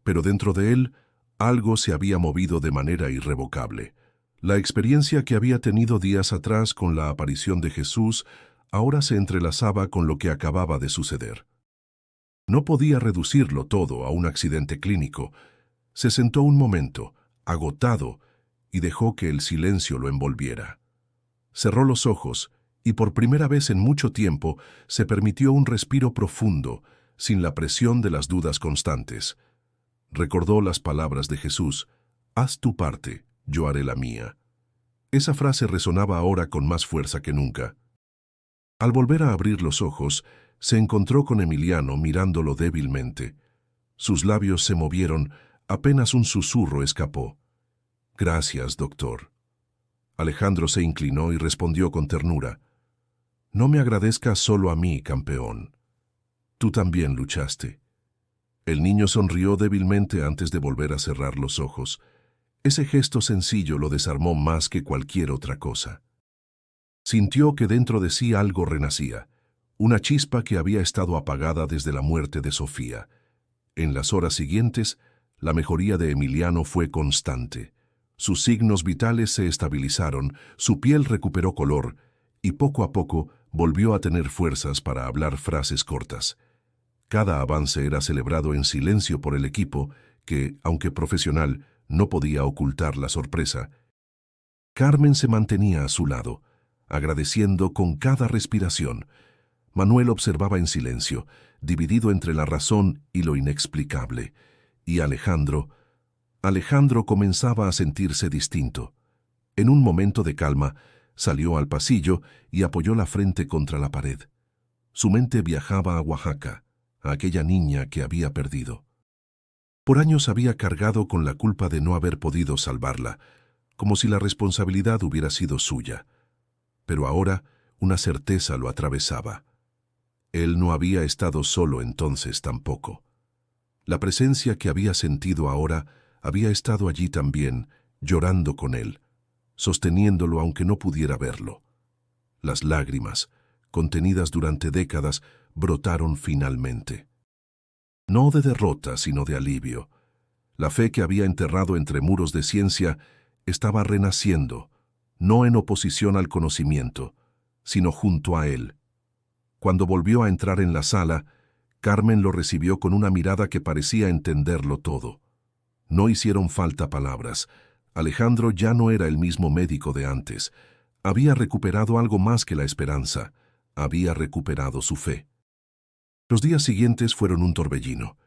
pero dentro de él algo se había movido de manera irrevocable. La experiencia que había tenido días atrás con la aparición de Jesús ahora se entrelazaba con lo que acababa de suceder. No podía reducirlo todo a un accidente clínico. Se sentó un momento, agotado, y dejó que el silencio lo envolviera. Cerró los ojos y por primera vez en mucho tiempo se permitió un respiro profundo, sin la presión de las dudas constantes. Recordó las palabras de Jesús: «Haz tu parte, yo haré la mía». Esa frase resonaba ahora con más fuerza que nunca. Al volver a abrir los ojos, se encontró con Emiliano mirándolo débilmente. Sus labios se movieron, apenas un susurro escapó: «Gracias, doctor». Alejandro se inclinó y respondió con ternura: «No me agradezcas solo a mí, campeón. Tú también luchaste». El niño sonrió débilmente antes de volver a cerrar los ojos. Ese gesto sencillo lo desarmó más que cualquier otra cosa. Sintió que dentro de sí algo renacía, una chispa que había estado apagada desde la muerte de Sofía. En las horas siguientes, la mejoría de Emiliano fue constante. Sus signos vitales se estabilizaron, su piel recuperó color y poco a poco volvió a tener fuerzas para hablar frases cortas. Cada avance era celebrado en silencio por el equipo que, aunque profesional, no podía ocultar la sorpresa Carmen se mantenía a su lado, agradeciendo con cada respiración. Manuel observaba en silencio, dividido entre la razón y lo inexplicable. Y Alejandro comenzaba a sentirse distinto. En un momento de calma, salió al pasillo y apoyó la frente contra la pared. Su mente viajaba a Oaxaca, a aquella niña que había perdido. Por años había cargado con la culpa de no haber podido salvarla, como si la responsabilidad hubiera sido suya. Pero ahora una certeza lo atravesaba. Él no había estado solo entonces tampoco. La presencia que había sentido ahora había estado allí también, llorando con él, sosteniéndolo aunque no pudiera verlo. Las lágrimas, contenidas durante décadas, brotaron finalmente. No de derrota, sino de alivio. La fe que había enterrado entre muros de ciencia estaba renaciendo, no en oposición al conocimiento, sino junto a él. Cuando volvió a entrar en la sala, Carmen lo recibió con una mirada que parecía entenderlo todo. No hicieron falta palabras. Alejandro ya no era el mismo médico de antes. Había recuperado algo más que la esperanza. Había recuperado su fe. Los días siguientes fueron un torbellino.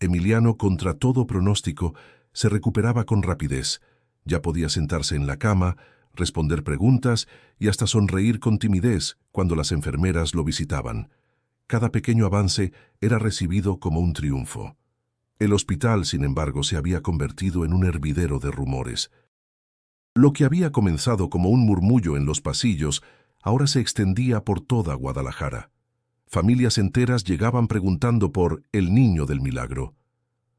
Emiliano, contra todo pronóstico, se recuperaba con rapidez. Ya podía sentarse en la cama, responder preguntas y hasta sonreír con timidez cuando las enfermeras lo visitaban. Cada pequeño avance era recibido como un triunfo. El hospital, sin embargo, se había convertido en un hervidero de rumores. Lo que había comenzado como un murmullo en los pasillos, ahora se extendía por toda Guadalajara. Familias enteras llegaban preguntando por el niño del milagro.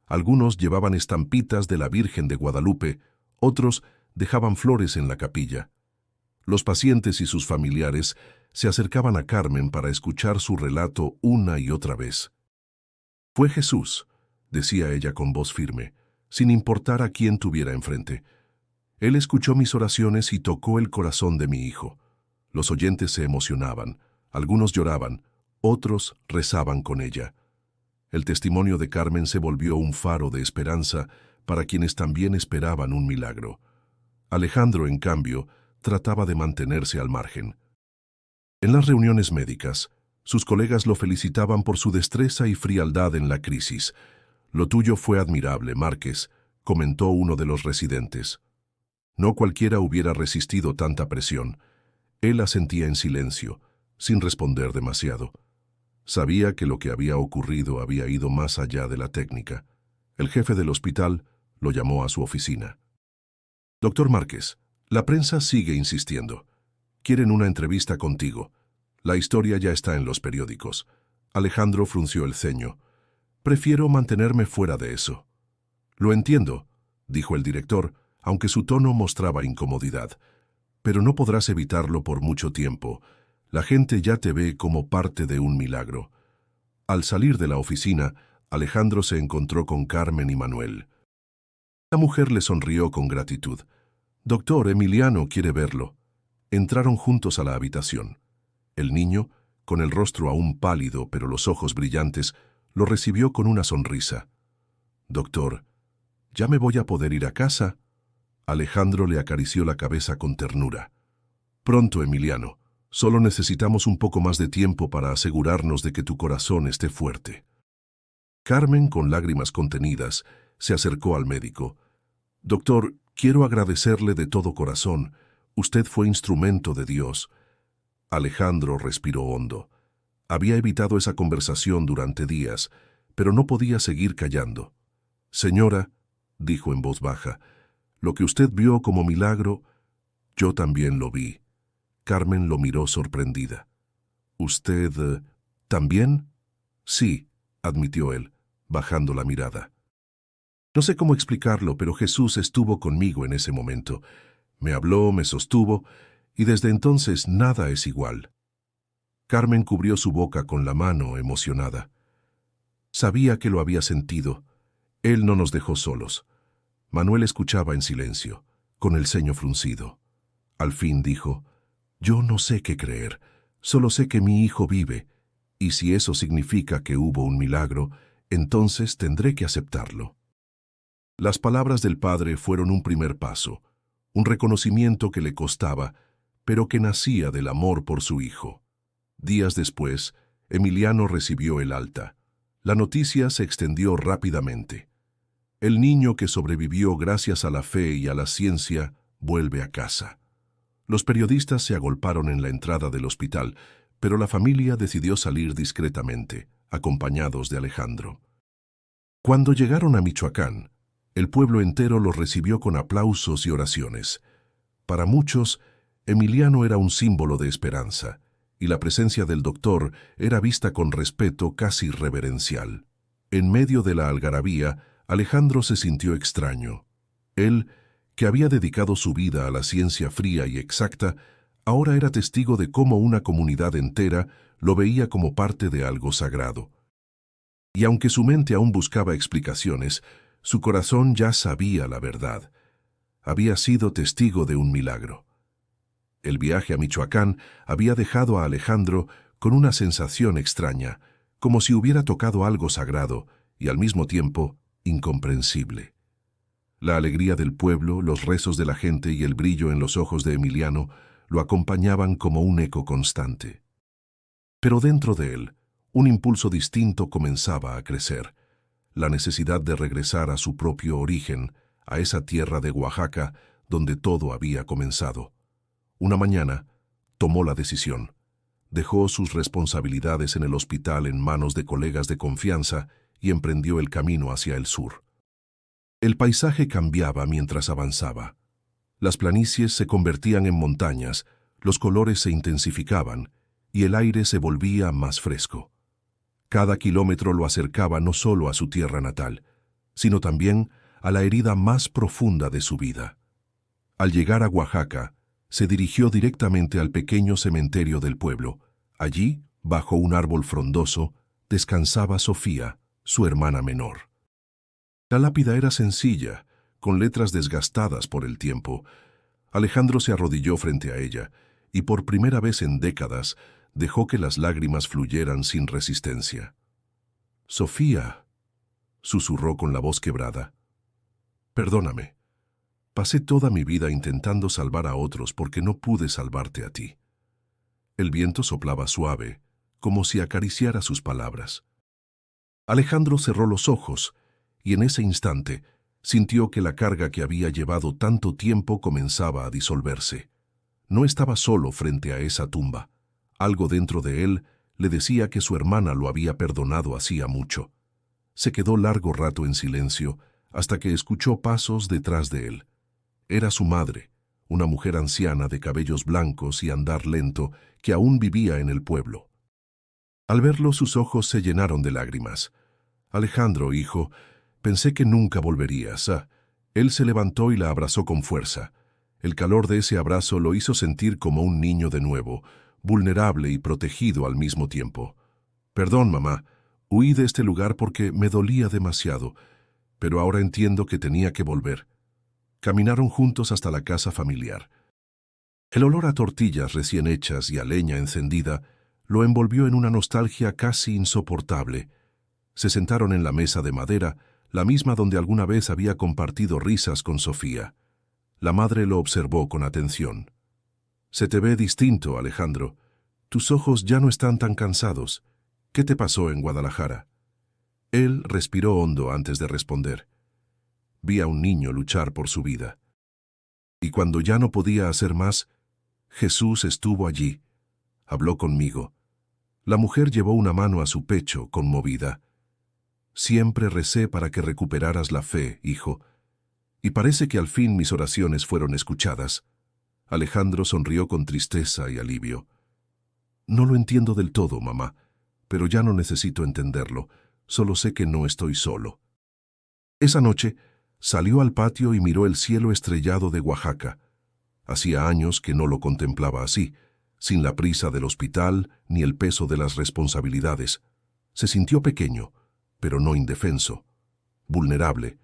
Algunos llevaban estampitas de la Virgen de Guadalupe, otros dejaban flores en la capilla. Los pacientes y sus familiares se acercaban a Carmen para escuchar su relato una y otra vez. «Fue Jesús», decía ella con voz firme, sin importar a quién tuviera enfrente. «Él escuchó mis oraciones y tocó el corazón de mi hijo». Los oyentes se emocionaban, algunos lloraban, otros rezaban con ella. El testimonio de Carmen se volvió un faro de esperanza para quienes también esperaban un milagro. Alejandro, en cambio, trataba de mantenerse al margen. En las reuniones médicas, sus colegas lo felicitaban por su destreza y frialdad en la crisis. «Lo tuyo fue admirable, Márquez», comentó uno de los residentes. No cualquiera hubiera resistido tanta presión. Él asentía en silencio, sin responder demasiado. Sabía que lo que había ocurrido había ido más allá de la técnica. El jefe del hospital lo llamó a su oficina. «Doctor Márquez, la prensa sigue insistiendo. Quieren una entrevista contigo. La historia ya está en los periódicos». Alejandro frunció el ceño. «Prefiero mantenerme fuera de eso». «Lo entiendo», dijo el director, aunque su tono mostraba incomodidad. «Pero no podrás evitarlo por mucho tiempo. La gente ya te ve como parte de un milagro». Al salir de la oficina, Alejandro se encontró con Carmen y Manuel. La mujer le sonrió con gratitud. «Doctor, Emiliano quiere verlo». Entraron juntos a la habitación. El niño, con el rostro aún pálido pero los ojos brillantes, lo recibió con una sonrisa. «Doctor, ¿ya me voy a poder ir a casa?» Alejandro le acarició la cabeza con ternura. «Pronto, Emiliano. Solo necesitamos un poco más de tiempo para asegurarnos de que tu corazón esté fuerte». Carmen, con lágrimas contenidas, se acercó al médico. «Doctor, quiero agradecerle de todo corazón. Usted fue instrumento de Dios». Alejandro respiró hondo. Había evitado esa conversación durante días, pero no podía seguir callando. «Señora», dijo en voz baja, «lo que usted vio como milagro, yo también lo vi». Carmen lo miró sorprendida. «¿Usted también?» «Sí», admitió él, bajando la mirada. «No sé cómo explicarlo, pero Jesús estuvo conmigo en ese momento. Me habló, me sostuvo, y desde entonces nada es igual». Carmen cubrió su boca con la mano, emocionada. Sabía que lo había sentido. Él no nos dejó solos. Manuel escuchaba en silencio, con el ceño fruncido. Al fin dijo: «Yo no sé qué creer, solo sé que mi hijo vive, y si eso significa que hubo un milagro, entonces tendré que aceptarlo». Las palabras del padre fueron un primer paso, un reconocimiento que le costaba, pero que nacía del amor por su hijo. Días después, Emiliano recibió el alta. La noticia se extendió rápidamente. El niño que sobrevivió gracias a la fe y a la ciencia vuelve a casa. Los periodistas se agolparon en la entrada del hospital, pero la familia decidió salir discretamente, acompañados de Alejandro. Cuando llegaron a Michoacán, el pueblo entero los recibió con aplausos y oraciones. Para muchos, Emiliano era un símbolo de esperanza, y la presencia del doctor era vista con respeto casi reverencial. En medio de la algarabía, Alejandro se sintió extraño. Él, que había dedicado su vida a la ciencia fría y exacta, ahora era testigo de cómo una comunidad entera lo veía como parte de algo sagrado. Y aunque su mente aún buscaba explicaciones, su corazón ya sabía la verdad. Había sido testigo de un milagro. El viaje a Michoacán había dejado a Alejandro con una sensación extraña, como si hubiera tocado algo sagrado y al mismo tiempo incomprensible. La alegría del pueblo, los rezos de la gente y el brillo en los ojos de Emiliano lo acompañaban como un eco constante. Pero dentro de él, un impulso distinto comenzaba a crecer, la necesidad de regresar a su propio origen, a esa tierra de Oaxaca donde todo había comenzado. Una mañana, tomó la decisión. Dejó sus responsabilidades en el hospital en manos de colegas de confianza y emprendió el camino hacia el sur. El paisaje cambiaba mientras avanzaba. Las planicies se convertían en montañas, los colores se intensificaban y el aire se volvía más fresco. Cada kilómetro lo acercaba no solo a su tierra natal, sino también a la herida más profunda de su vida. Al llegar a Oaxaca, se dirigió directamente al pequeño cementerio del pueblo. Allí, bajo un árbol frondoso, descansaba Sofía, su hermana menor. La lápida era sencilla, con letras desgastadas por el tiempo. Alejandro se arrodilló frente a ella y por primera vez en décadas dejó que las lágrimas fluyeran sin resistencia. «Sofía», susurró con la voz quebrada, «perdóname. Pasé toda mi vida intentando salvar a otros porque no pude salvarte a ti». El viento soplaba suave, como si acariciara sus palabras. Alejandro cerró los ojos y en ese instante sintió que la carga que había llevado tanto tiempo comenzaba a disolverse. No estaba solo frente a esa tumba. Algo dentro de él le decía que su hermana lo había perdonado hacía mucho. Se quedó largo rato en silencio hasta que escuchó pasos detrás de él. Era su madre, una mujer anciana de cabellos blancos y andar lento que aún vivía en el pueblo. Al verlo, sus ojos se llenaron de lágrimas. «Alejandro, hijo, pensé que nunca volverías». Él se levantó y la abrazó con fuerza. El calor de ese abrazo lo hizo sentir como un niño de nuevo, vulnerable y protegido al mismo tiempo. «Perdón, mamá, huí de este lugar porque me dolía demasiado, pero ahora entiendo que tenía que volver». Caminaron juntos hasta la casa familiar. El olor a tortillas recién hechas y a leña encendida lo envolvió en una nostalgia casi insoportable. Se sentaron en la mesa de madera, la misma donde alguna vez había compartido risas con Sofía. La madre lo observó con atención. «Se te ve distinto, Alejandro. Tus ojos ya no están tan cansados. ¿Qué te pasó en Guadalajara?» Él respiró hondo antes de responder. «Vi a un niño luchar por su vida. Y cuando ya no podía hacer más, Jesús estuvo allí. Habló conmigo». La mujer llevó una mano a su pecho, conmovida. «Siempre recé para que recuperaras la fe, hijo. Y parece que al fin mis oraciones fueron escuchadas». Alejandro sonrió con tristeza y alivio. «No lo entiendo del todo, mamá, pero ya no necesito entenderlo. Solo sé que no estoy solo». Esa noche, salió al patio y miró el cielo estrellado de Oaxaca. Hacía años que no lo contemplaba así, sin la prisa del hospital ni el peso de las responsabilidades. Se sintió pequeño, pero no indefenso, vulnerable,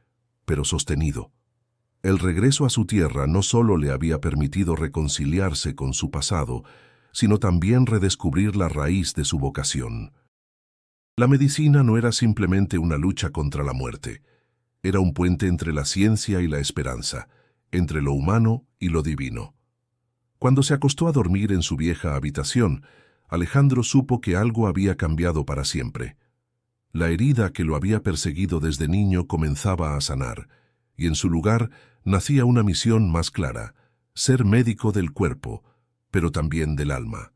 pero sostenido. El regreso a su tierra no solo le había permitido reconciliarse con su pasado, sino también redescubrir la raíz de su vocación. La medicina no era simplemente una lucha contra la muerte. Era un puente entre la ciencia y la esperanza, entre lo humano y lo divino. Cuando se acostó a dormir en su vieja habitación, Alejandro supo que algo había cambiado para siempre. La herida que lo había perseguido desde niño comenzaba a sanar, y en su lugar nacía una misión más clara: ser médico del cuerpo, pero también del alma.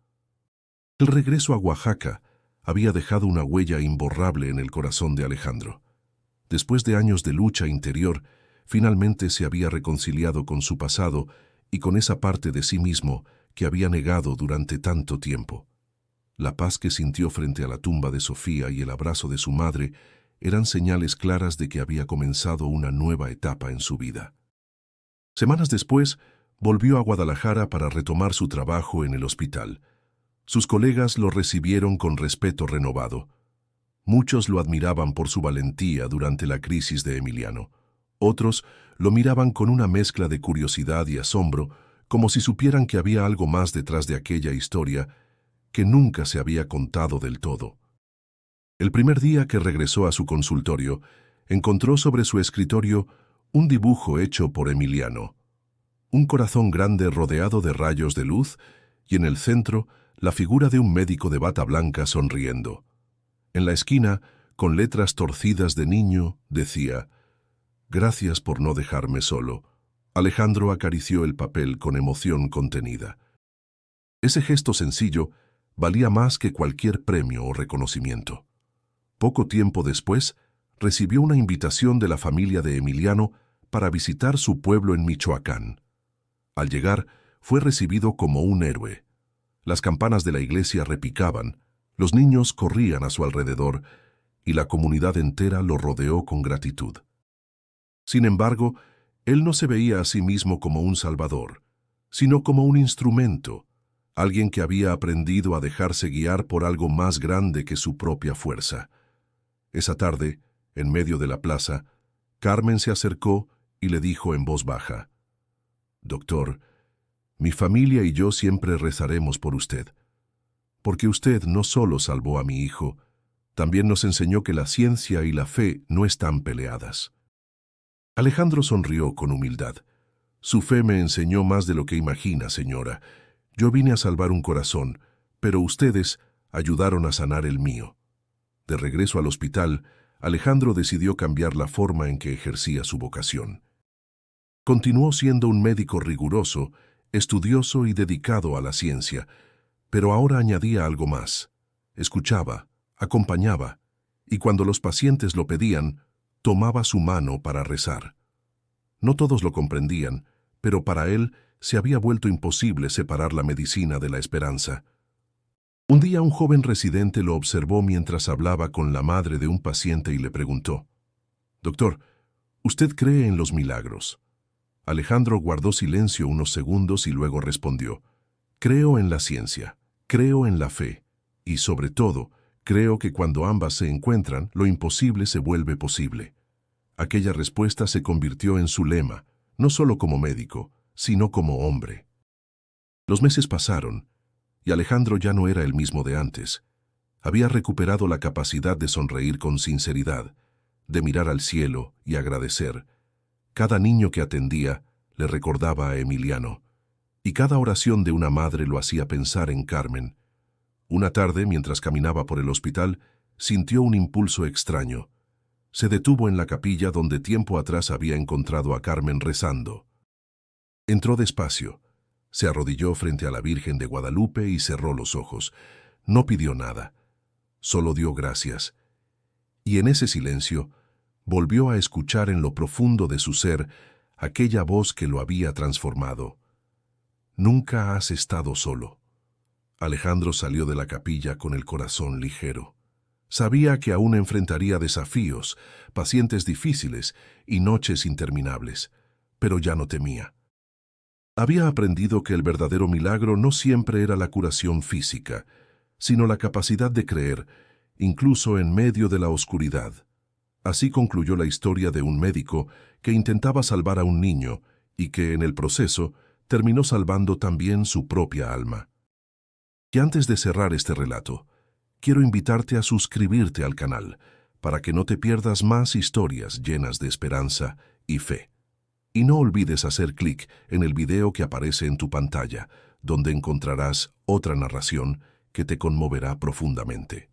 El regreso a Oaxaca había dejado una huella imborrable en el corazón de Alejandro. Después de años de lucha interior, finalmente se había reconciliado con su pasado y con esa parte de sí mismo que había negado durante tanto tiempo. La paz que sintió frente a la tumba de Sofía y el abrazo de su madre eran señales claras de que había comenzado una nueva etapa en su vida. Semanas después, volvió a Guadalajara para retomar su trabajo en el hospital. Sus colegas lo recibieron con respeto renovado. Muchos lo admiraban por su valentía durante la crisis de Emiliano. Otros lo miraban con una mezcla de curiosidad y asombro, como si supieran que había algo más detrás de aquella historia que nunca se había contado del todo. El primer día que regresó a su consultorio, encontró sobre su escritorio un dibujo hecho por Emiliano. Un corazón grande rodeado de rayos de luz y en el centro la figura de un médico de bata blanca sonriendo. En la esquina, con letras torcidas de niño, decía: «Gracias por no dejarme solo». Alejandro acarició el papel con emoción contenida. Ese gesto sencillo valía más que cualquier premio o reconocimiento. Poco tiempo después, recibió una invitación de la familia de Emiliano para visitar su pueblo en Michoacán. Al llegar, fue recibido como un héroe. Las campanas de la iglesia repicaban, los niños corrían a su alrededor y la comunidad entera lo rodeó con gratitud. Sin embargo, él no se veía a sí mismo como un salvador, sino como un instrumento, alguien que había aprendido a dejarse guiar por algo más grande que su propia fuerza. Esa tarde, en medio de la plaza, Carmen se acercó y le dijo en voz baja: «Doctor, mi familia y yo siempre rezaremos por usted, porque usted no solo salvó a mi hijo, también nos enseñó que la ciencia y la fe no están peleadas». Alejandro sonrió con humildad. «Su fe me enseñó más de lo que imagina, señora. Yo vine a salvar un corazón, pero ustedes ayudaron a sanar el mío». De regreso al hospital, Alejandro decidió cambiar la forma en que ejercía su vocación. Continuó siendo un médico riguroso, estudioso y dedicado a la ciencia, pero ahora añadía algo más. Escuchaba, acompañaba, y cuando los pacientes lo pedían, tomaba su mano para rezar. No todos lo comprendían, pero para él se había vuelto imposible separar la medicina de la esperanza. Un día un joven residente lo observó mientras hablaba con la madre de un paciente y le preguntó: «Doctor, ¿usted cree en los milagros?». Alejandro guardó silencio unos segundos y luego respondió: «Creo en la ciencia, creo en la fe, y sobre todo, creo que cuando ambas se encuentran, lo imposible se vuelve posible». Aquella respuesta se convirtió en su lema, no solo como médico, sino como hombre. Los meses pasaron, y Alejandro ya no era el mismo de antes. Había recuperado la capacidad de sonreír con sinceridad, de mirar al cielo y agradecer. Cada niño que atendía le recordaba a Emiliano, y cada oración de una madre lo hacía pensar en Carmen. Una tarde, mientras caminaba por el hospital, sintió un impulso extraño. Se detuvo en la capilla donde tiempo atrás había encontrado a Carmen rezando. Entró despacio, se arrodilló frente a la Virgen de Guadalupe y cerró los ojos. No pidió nada, solo dio gracias. Y en ese silencio, volvió a escuchar en lo profundo de su ser aquella voz que lo había transformado. «Nunca has estado solo». Alejandro salió de la capilla con el corazón ligero. Sabía que aún enfrentaría desafíos, pacientes difíciles y noches interminables, pero ya no temía. Había aprendido que el verdadero milagro no siempre era la curación física, sino la capacidad de creer, incluso en medio de la oscuridad. Así concluyó la historia de un médico que intentaba salvar a un niño y que, en el proceso, terminó salvando también su propia alma. Y antes de cerrar este relato, quiero invitarte a suscribirte al canal para que no te pierdas más historias llenas de esperanza y fe. Y no olvides hacer clic en el video que aparece en tu pantalla, donde encontrarás otra narración que te conmoverá profundamente.